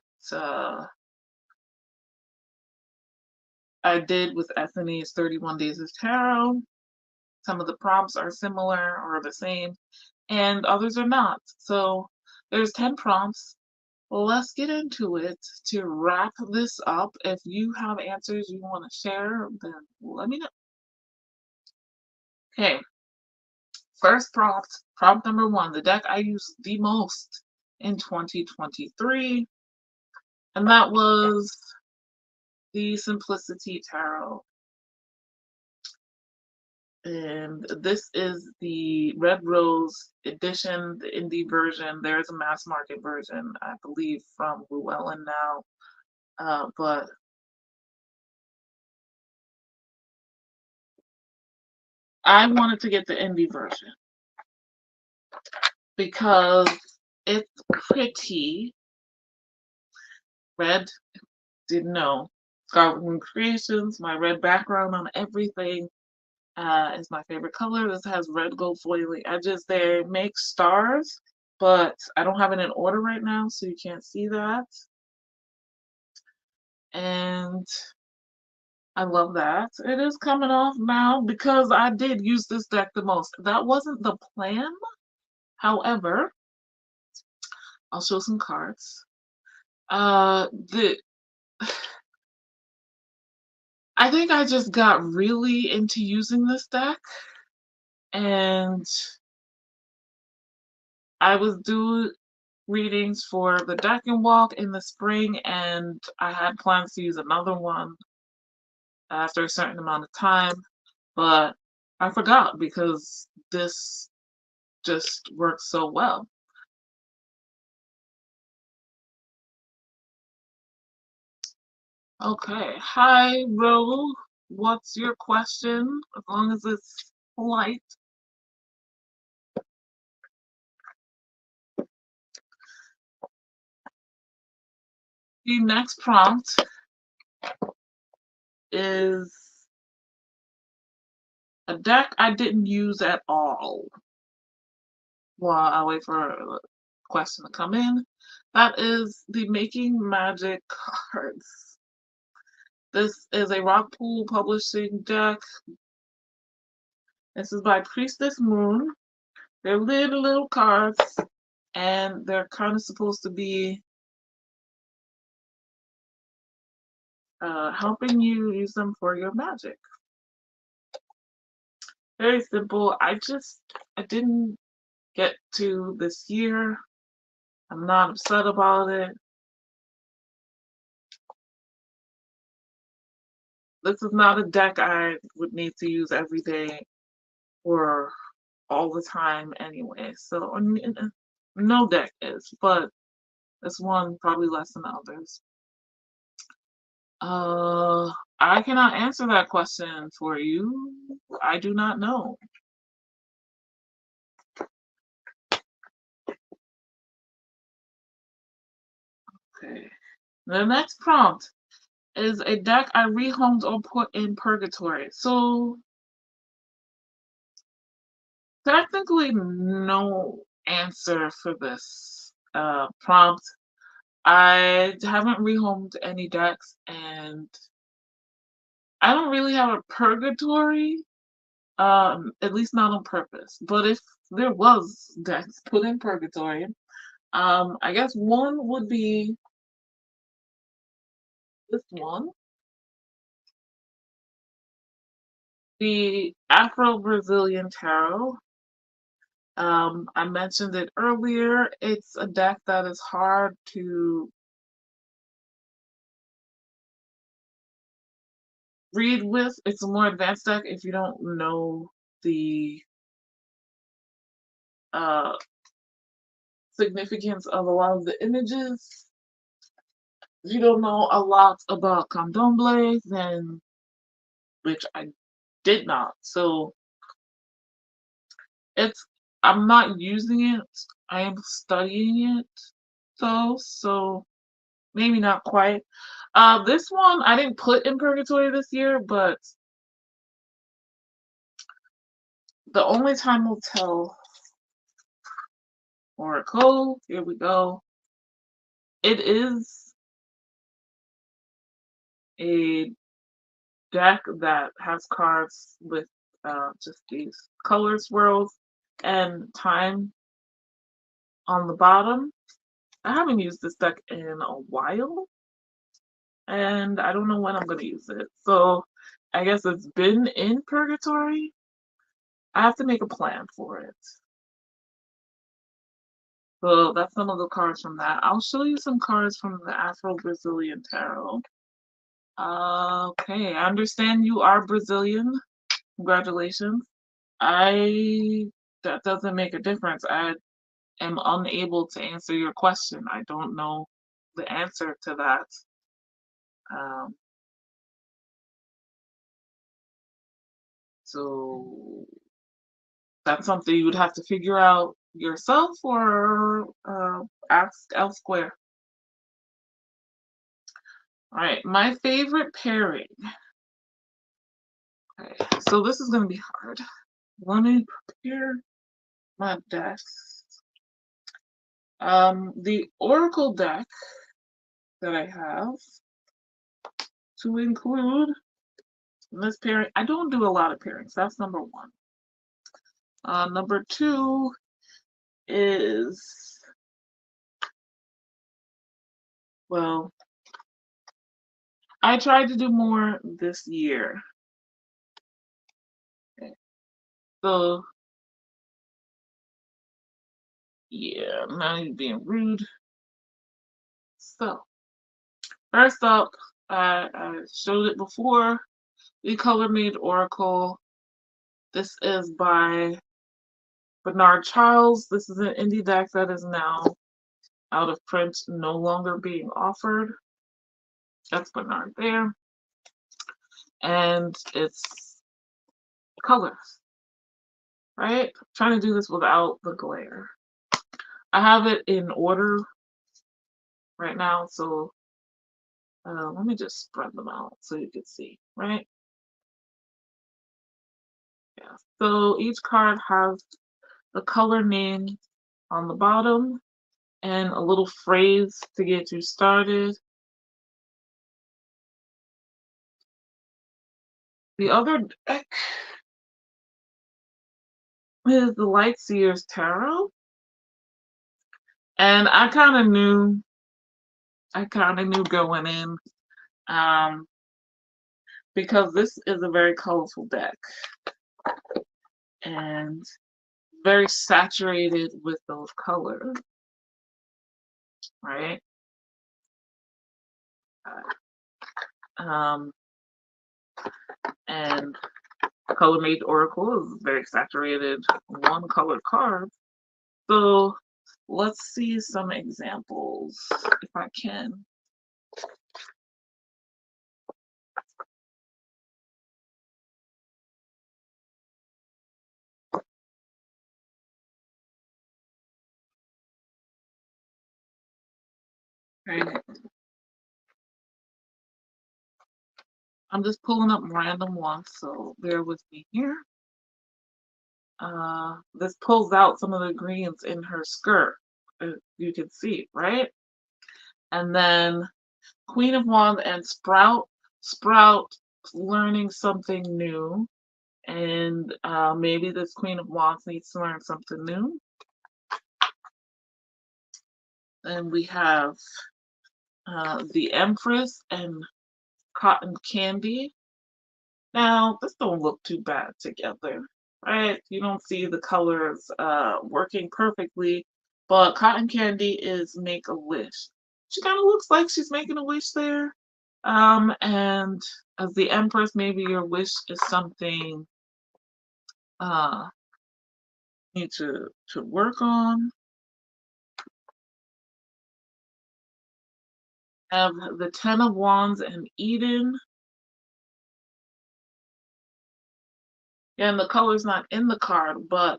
I did with Ethany's 31 Days of Tarot. Some of the prompts are similar or the same, and others are not. So there's 10 prompts. Well, let's get into it to wrap this up. If you have answers you want to share, then let me know. Okay, first prompt, prompt number 1, the deck I used the most in 2023, and that was the Simplicity Tarot. And this is the Red Rose edition, the indie version. There is a mass market version, I believe, from Llewellyn now, but I wanted to get the indie version because it's pretty. Red, didn't know. Scarlet Moon Creations, my red background on everything is my favorite color. This has red gold foiling edges. They make stars, but I don't have it in order right now, so you can't see that. And I love that. It is coming off now because I did use this deck the most. That wasn't the plan. However, I'll show some cards. The I think I just got really into using this deck, and I was doing readings for the deck and walk in the spring, and I had plans to use another one after a certain amount of time, but I forgot because this just works so well. Okay, hi Ro, what's your question? As long as it's polite. The next prompt is a deck I didn't use at all. While I wait for a question to come in, that is the Making Magic cards. This is a Rockpool Publishing deck. This is by Priestess Moon. They're little cards, and they're kind of supposed to be helping you use them for your magic. Very simple. I didn't get to this year. I'm not upset about it. This is not a deck I would need to use every day or all the time anyway. So no deck is, but this one probably less than others. I cannot answer that question for you. I do not know. Okay. The next prompt is a deck I rehomed or put in purgatory. So technically no answer for this prompt. I haven't rehomed any decks, and I don't really have a purgatory, at least not on purpose. But if there was decks put in purgatory, I guess one would be this one, the Afro-Brazilian Tarot. I mentioned it earlier. It's a deck that is hard to read with. It's a more advanced deck if you don't know the uh, significance of a lot of the images. If you don't know a lot about candomblé, then which I did not. So I'm not using it. I am studying it though, so maybe not quite. This one I didn't put in purgatory this year, but the only time will tell. Oracle, here we go. It is a deck that has cards with just these color swirls and time on the bottom. I haven't used this deck in a while, and I don't know when I'm going to use it. So I guess it's been in purgatory. I have to make a plan for it. So that's some of the cards from that. I'll show you some cards from the Afro-Brazilian Tarot. Okay, I understand you are Brazilian. Congratulations. That doesn't make a difference. I am unable to answer your question. I don't know the answer to that. Um, so that's something you would have to figure out yourself or ask elsewhere. All right, my favorite pairing. Okay, so this is going to be hard. Let me prepare my decks. The Oracle deck that I have to include in this pairing. I don't do a lot of pairings. That's number one. Number two is, well, I tried to do more this year. Okay. So, yeah, now you're being rude. So, first up, I showed it before, the Color Made Oracle. This is by Bernard Charles. This is an indie deck that is now out of print, no longer being offered. That's Bernard there. And it's colors, right? I'm trying to do this without the glare. I have it in order right now, so let me just spread them out so you can see, right? Yeah. So each card has the color name on the bottom and a little phrase to get you started. The other deck is the Lightseer's Tarot. And I kind of knew going in because this is a very colorful deck and very saturated with those colors, right? Um, and Color Mage Oracle is very saturated one color card. So let's see some examples if I can. Right. I'm just pulling up random ones, so bear with me here. This pulls out some of the greens in her skirt. You can see, right? And then Queen of Wands and Sprout. Sprout learning something new. And maybe this Queen of Wands needs to learn something new. And we have the Empress and Cotton Candy. Now, this don't look too bad together, right? You don't see the colors working perfectly, but Cotton Candy is Make a Wish. She kind of looks like she's making a wish there. And as the Empress, maybe your wish is something you need to work on. Have the Ten of Wands and Eden. And the color's not in the card, but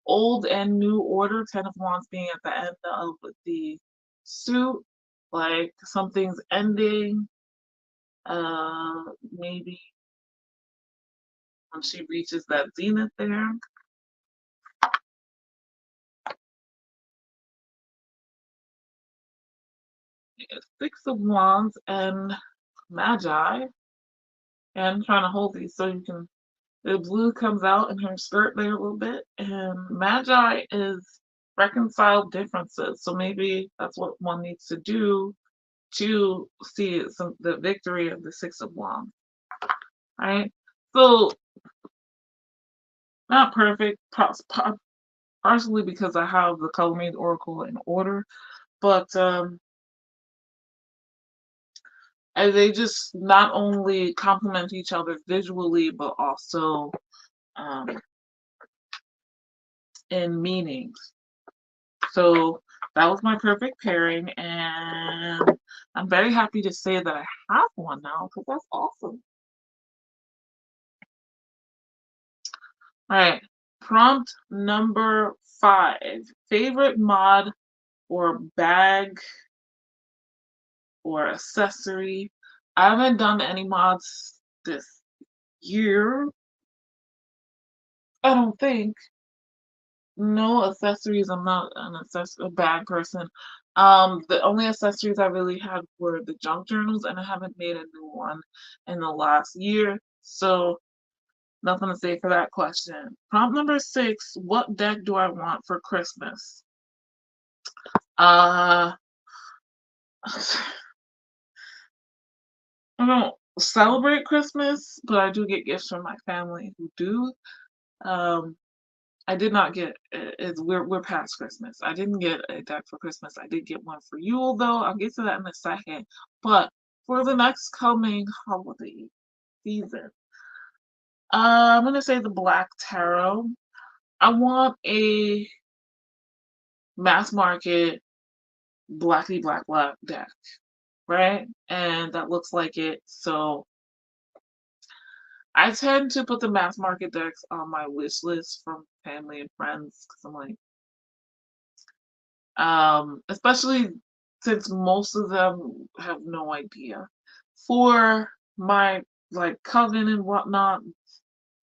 old and new order, Ten of Wands being at the end of the suit, like something's ending, maybe when she reaches that zenith there. Six of Wands and Magi, and I'm trying to hold these so you can, the blue comes out in her skirt there a little bit, and Magi is reconcile differences, so maybe that's what one needs to do to see the victory of the Six of Wands, right? So not perfect, partially because I have the Color Mage Oracle in order, but and they just not only complement each other visually, but also in meanings. So that was my perfect pairing, and I'm very happy to say that I have one now because that's awesome. All right, prompt number 5: favorite mod or bag or accessory. I haven't done any mods this year. I don't think. No accessories. I'm not a bag person. The only accessories I really had were the junk journals, and I haven't made a new one in the last year. So nothing to say for that question. Prompt number 6: what deck do I want for Christmas? Uh, I don't celebrate Christmas, but I do get gifts from my family who do. Um, I did not get we're past Christmas. I didn't get a deck for Christmas. I did get one for Yule though. I'll get to that in a second. But for the next coming holiday season, I'm gonna say the Black Tarot. I want a mass market black deck, right? And that looks like it. So I tend to put the mass market decks on my wish list from family and friends because I'm like, especially since most of them have no idea. For my like coven and whatnot,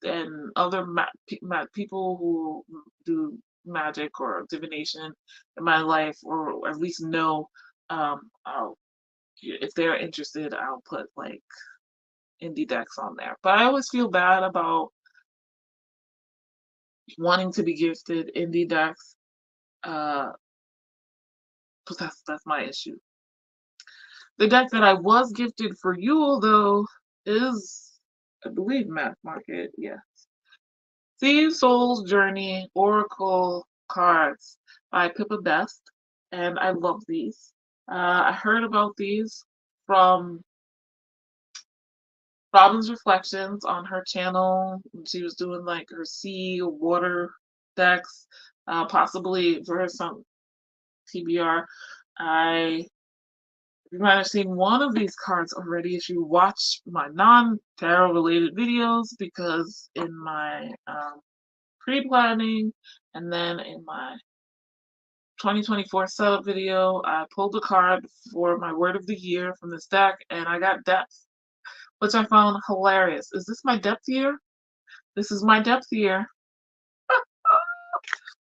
and other people who do magic or divination in my life, or at least know, if they're interested, I'll put like indie decks on there. But I always feel bad about wanting to be gifted indie decks, because that's my issue. The deck that I was gifted for Yule, though, is I believe Mass Market, yes. Sea Soul's Journey Oracle cards by Pippa Best, and I love these. I heard about these from Robin's Reflections on her channel. She was doing like her sea or water decks, possibly for some TBR. You might have seen one of these cards already if you watch my non-tarot related videos, because in my pre-planning and then in my 2024 setup video, I pulled a card for my word of the year from this deck, and I got depth, which I found hilarious. Is this my depth year? This is my depth year.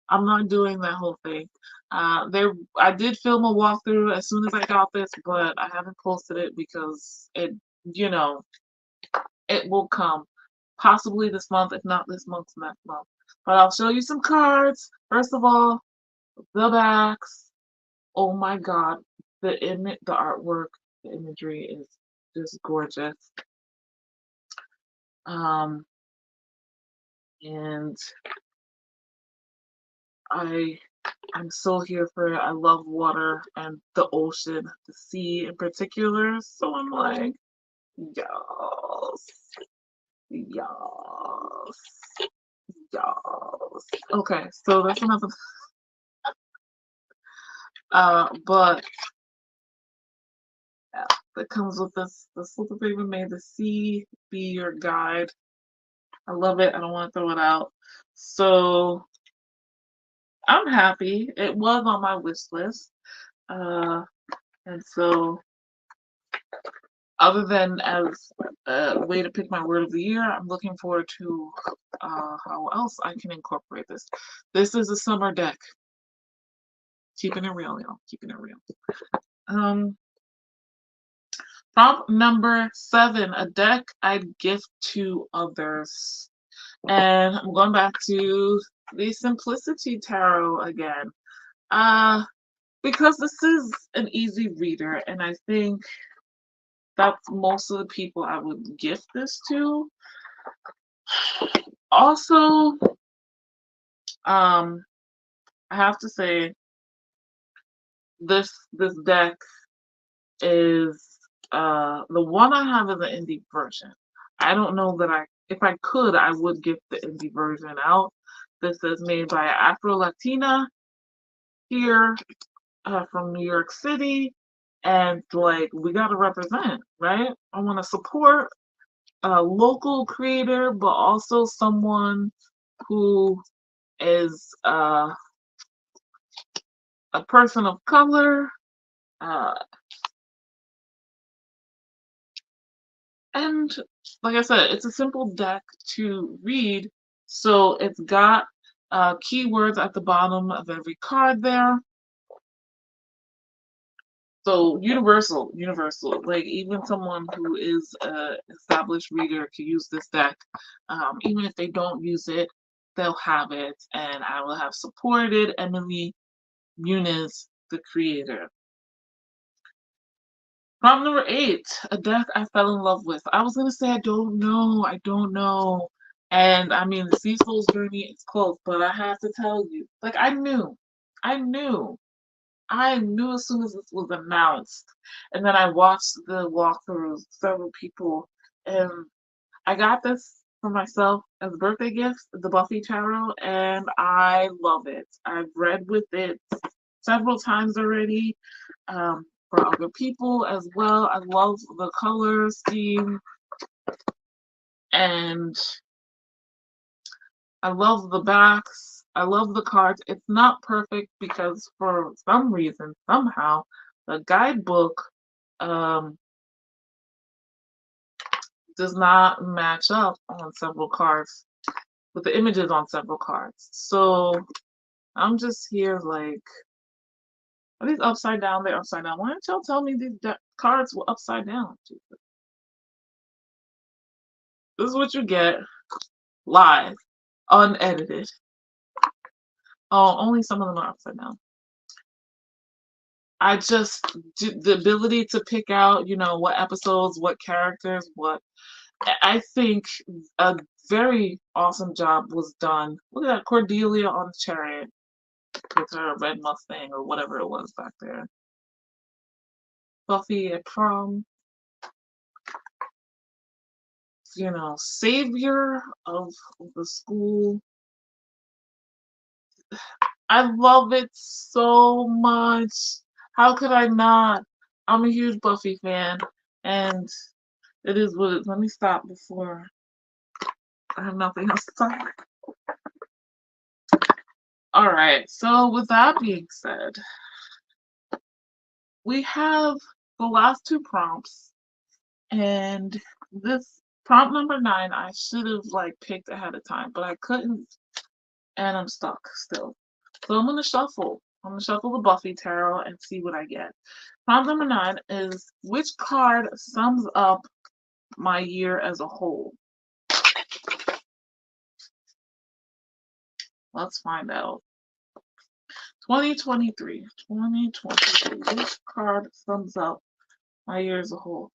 I'm not doing that whole thing. I did film a walkthrough as soon as I got this, but I haven't posted it because you know, it will come possibly this month, if not this month, next month. But I'll show you some cards. First of all, the backs. Oh my God, the artwork, the imagery is just gorgeous. And I'm so here for it. I love water and the ocean, the sea in particular. So I'm like, yes, yes, yes. Okay, so that's another. But yeah, that comes with this little thing we made. The sea be your guide. I love it. I don't want to throw it out. So I'm happy. It was on my wish list. And so other than as a way to pick my word of the year, I'm looking forward to how else I can incorporate this. This is a summer deck. Keeping it real, y'all. Keeping it real. Prompt number 7, a deck I'd gift to others. And I'm going back to the Simplicity Tarot again. Because this is an easy reader, and I think that's most of the people I would gift this to. Also, I have to say this deck is the one I have is an indie version. I don't know that if I could, I would gift the indie version out. This is made by Afro-Latina here from New York City, and like we gotta represent, right? I want to support a local creator, but also someone who is a person of color, uh, and like I said, it's a simple deck to read. So it's got keywords at the bottom of every card there. So universal. Like even someone who is an established reader can use this deck. Even if they don't use it, they'll have it, and I will have supported Emily Muniz, the creator. Prompt number 8, a deck I fell in love with. I was gonna say I don't know. And I mean the Sea Soul's Journey is close, but I have to tell you, like I knew as soon as this was announced. And then I watched the walkthroughs, several people, and I got this for myself as a birthday gift, the Buffy Tarot, and I love it. I've read with it several times already, for other people as well. I love the color scheme, and I love the backs. I love the cards. It's not perfect because for some reason, somehow, the guidebook does not match up on several cards with the images on several cards. So I'm just here like, are these upside down? They're upside down. Why don't y'all tell me these cards were upside down? Jesus. This is what you get live, unedited. Oh, only some of them are upside down. I just the ability to pick out, what episodes, what characters, what I think a very awesome job was done. Look at that Cordelia on the chariot with her red Mustang or whatever it was back there. Buffy at prom, you know, savior of the school. I love it so much. How could I not? I'm a huge Buffy fan, and it is what it is. Let me stop before I have nothing else to talk. Alright, so with that being said, we have the last two prompts, and this prompt number 9 I should have like picked ahead of time, but I couldn't, and I'm stuck still. So I'm gonna shuffle. I'm gonna shuffle the Buffy Tarot and see what I get. Prompt number 9 is, which card sums up my year as a whole? Let's find out. 2023. Which card sums up my year as a whole?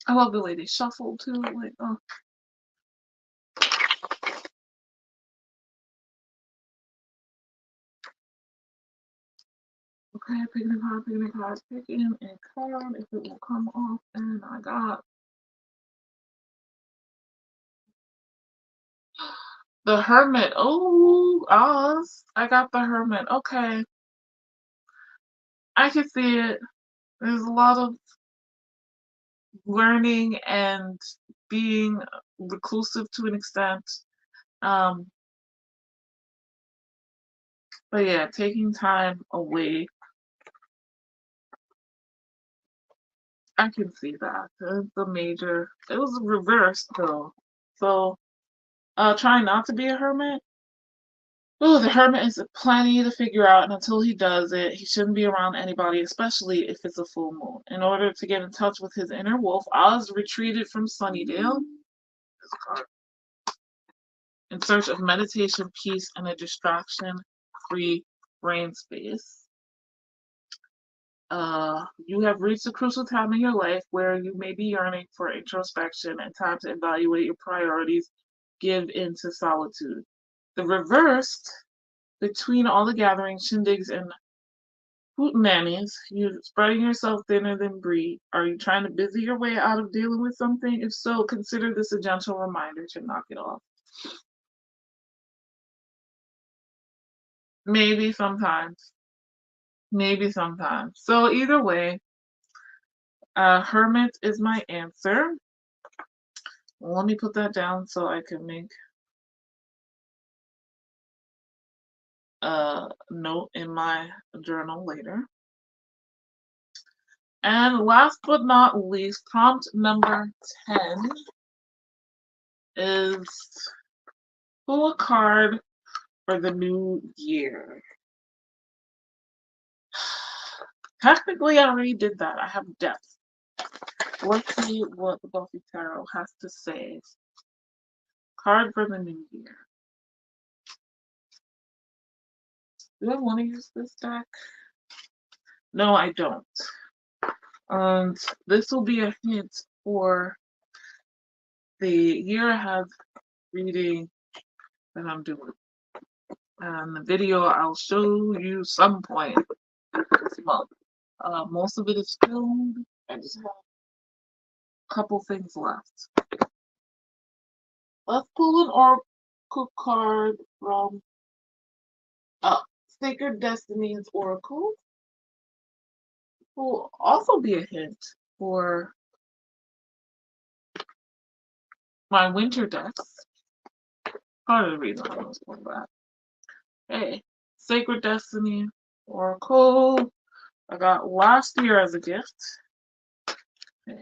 I love the way they shuffle too. Like, oh. Okay, picking a card, picking a card, picking a card. If it will come off, and I got the Hermit. Oh, Oz. I got the Hermit. Okay, I can see it. There's a lot of learning and being reclusive to an extent. Um, but yeah, taking time away. I can see that. It's a major. It was reversed though. So, trying not to be a hermit. Oh, the hermit is plenty to figure out, and until he does it, he shouldn't be around anybody, especially if it's a full moon. In order to get in touch with his inner wolf, Oz retreated from Sunnydale in search of meditation, peace, and a distraction-free brain space. You have reached a crucial time in your life where you may be yearning for introspection and time to evaluate your priorities, give into solitude. The reversed, between all the gatherings, shindigs, and hootenannies, you spreading yourself thinner than Brie. Are you trying to busy your way out of dealing with something? If so, consider this a gentle reminder to knock it off. Maybe sometimes. Maybe sometimes. So either way, Hermit is my answer. Let me put that down so I can make a note in my journal later. And last but not least, prompt number 10 is pull a card for the new year. Technically, I already did that. I have depth. Let's see what the Buffy Tarot has to say. Card for the new year. Do I want to use this deck? No, I don't. And this will be a hint for the year ahead reading that I'm doing. And the video I'll show you some point this month. Most of it is filmed. I just have a couple things left. Let's pull an oracle card from Sacred Destinies Oracle. Will also be a hint for my winter decks. Part of the reason I was pulling that. Hey, Sacred Destiny Oracle. I got last year as a gift. Okay.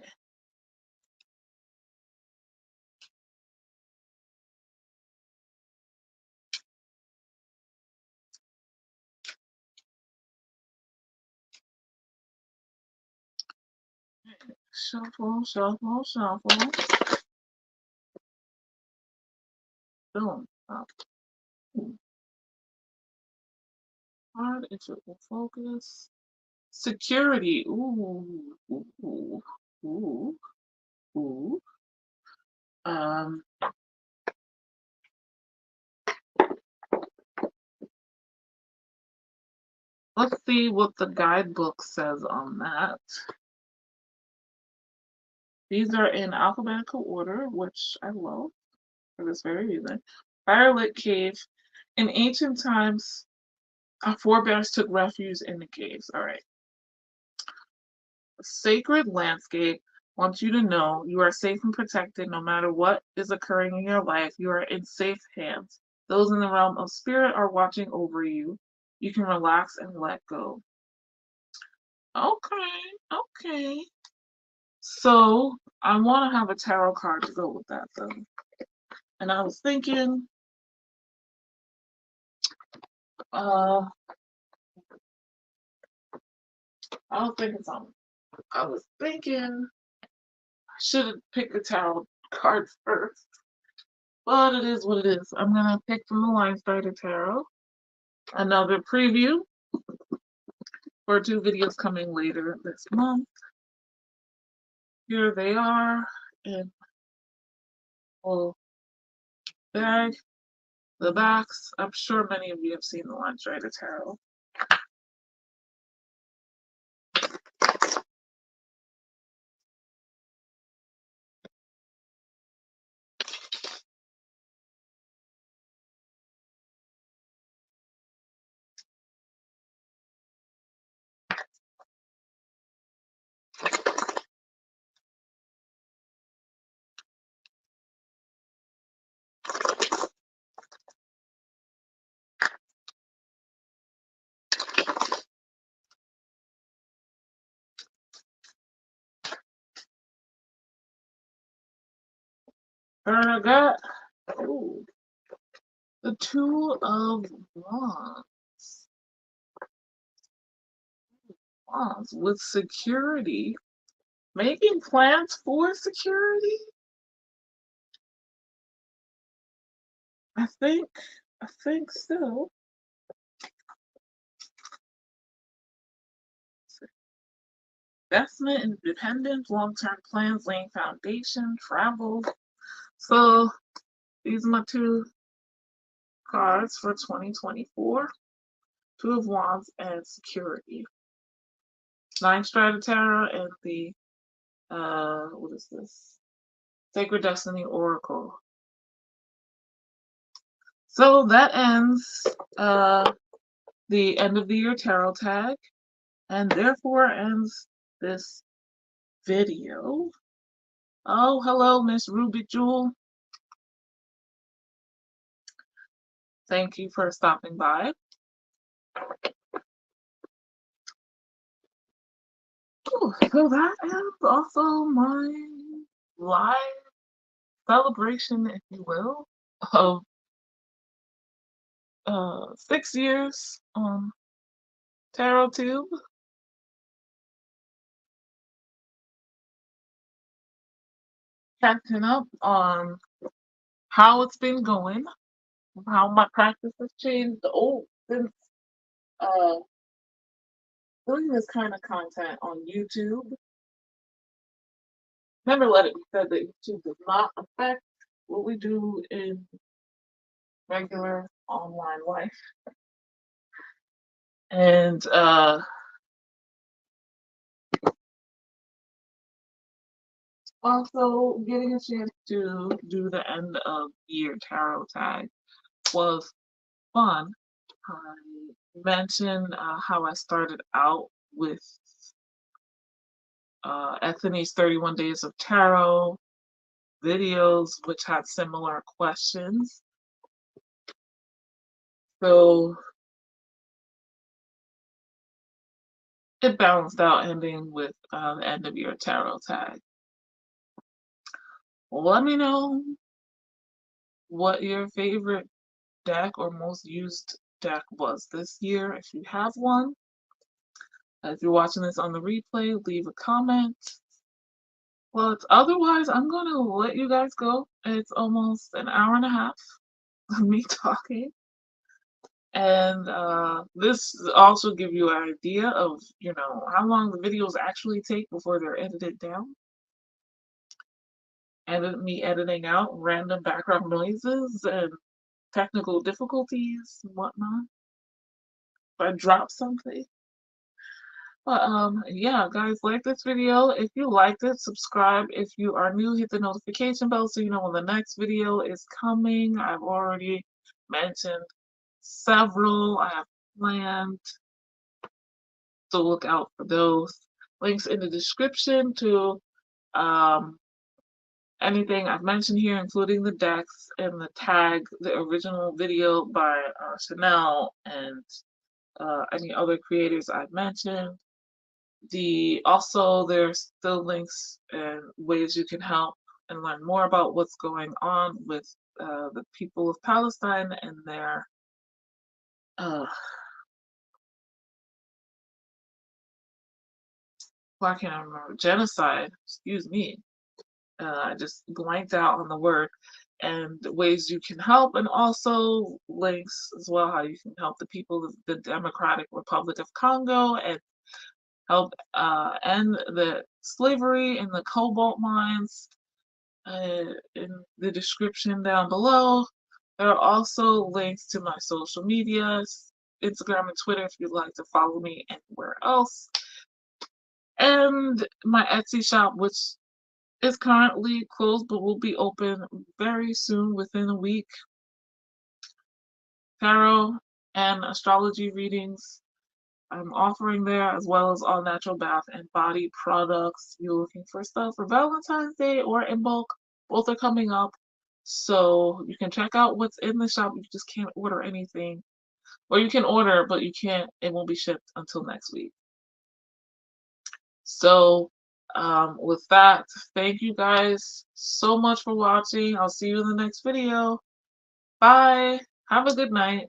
Shuffle, shuffle, shuffle. film. Hard if it will focus. Security. Ooh, ooh, ooh, ooh. Um, let's see what the guidebook says on that. These are in alphabetical order, which I love for this very reason. Firelit cave. In ancient times, our forebears took refuge in the caves. All right. A sacred landscape wants you to know you are safe and protected no matter what is occurring in your life. You are in safe hands. Those in the realm of spirit are watching over you. You can relax and let go. Okay, okay. So I want to have a tarot card to go with that though. And I was thinking, uh, something. I was thinking I should have picked the tarot card first, but it is what it is. I'm gonna pick from the Linestrider Tarot. Another preview for 2 videos coming later this month. Here they are in a little bag. The backs. I'm sure many of you have seen the Linestrider Tarot. And I got the 2 of Wands. Wands with security. Making plans for security? I think so. Investment, independence, long-term plans, laying foundation, travel. So these are my 2 cards for 2024. 2 of Wands and security. Linestrider Tarot and the what is this? Sacred Destiny Oracle. So that ends the end of the year tarot tag, and therefore ends this video. Oh, hello, Miss Ruby Jewel. Thank you for stopping by. Ooh, so that ends also my live celebration, if you will, of 6 years on TarotTube. Catching up on how it's been going, how my practice has changed since uh, doing this kind of content on YouTube. Never let it be said that YouTube does not affect what we do in regular online life. And also getting a chance to do the end of year tarot tag was fun. I mentioned how I started out with Ethany's 31 Days of Tarot videos, which had similar questions. So it balanced out ending with the end of your tarot tag. Let me know what your favorite deck or most used deck was this year if you have one. If you're watching this on the replay, leave a comment. Well, otherwise, I'm going to let you guys go. It's almost an hour and a half. of me talking. And this also give you an idea of, you know, how long the videos actually take before they're edited down. And me editing out random background noises and technical difficulties and whatnot. If I drop something. But yeah, guys, like this video. If you liked it, subscribe. If you are new, hit the notification bell so you know when the next video is coming. I've already mentioned several I have planned, so look out for those. Links in the description to um, anything I've mentioned here, including the decks and the tag, the original video by Chanel and any other creators I've mentioned. Also there's still links and ways you can help and learn more about what's going on with the people of Palestine and their why can't I remember, genocide, excuse me. I just blanked out on the word, and ways you can help, and also links as well how you can help the people of the Democratic Republic of Congo and help end the slavery in the cobalt mines in the description down below. There are also links to my social medias, Instagram and Twitter if you'd like to follow me anywhere else. And my Etsy shop, which is currently closed but will be open very soon, within a week. Tarot and astrology readings I'm offering there, as well as all natural bath and body products. You're looking for stuff for Valentine's Day or in bulk, both are coming up. So you can check out what's in the shop. You just can't order anything. Or you can order, but you can't, it won't be shipped until next week. So with that, thank you guys so much for watching. I'll see you in the next video. Bye. Have a good night.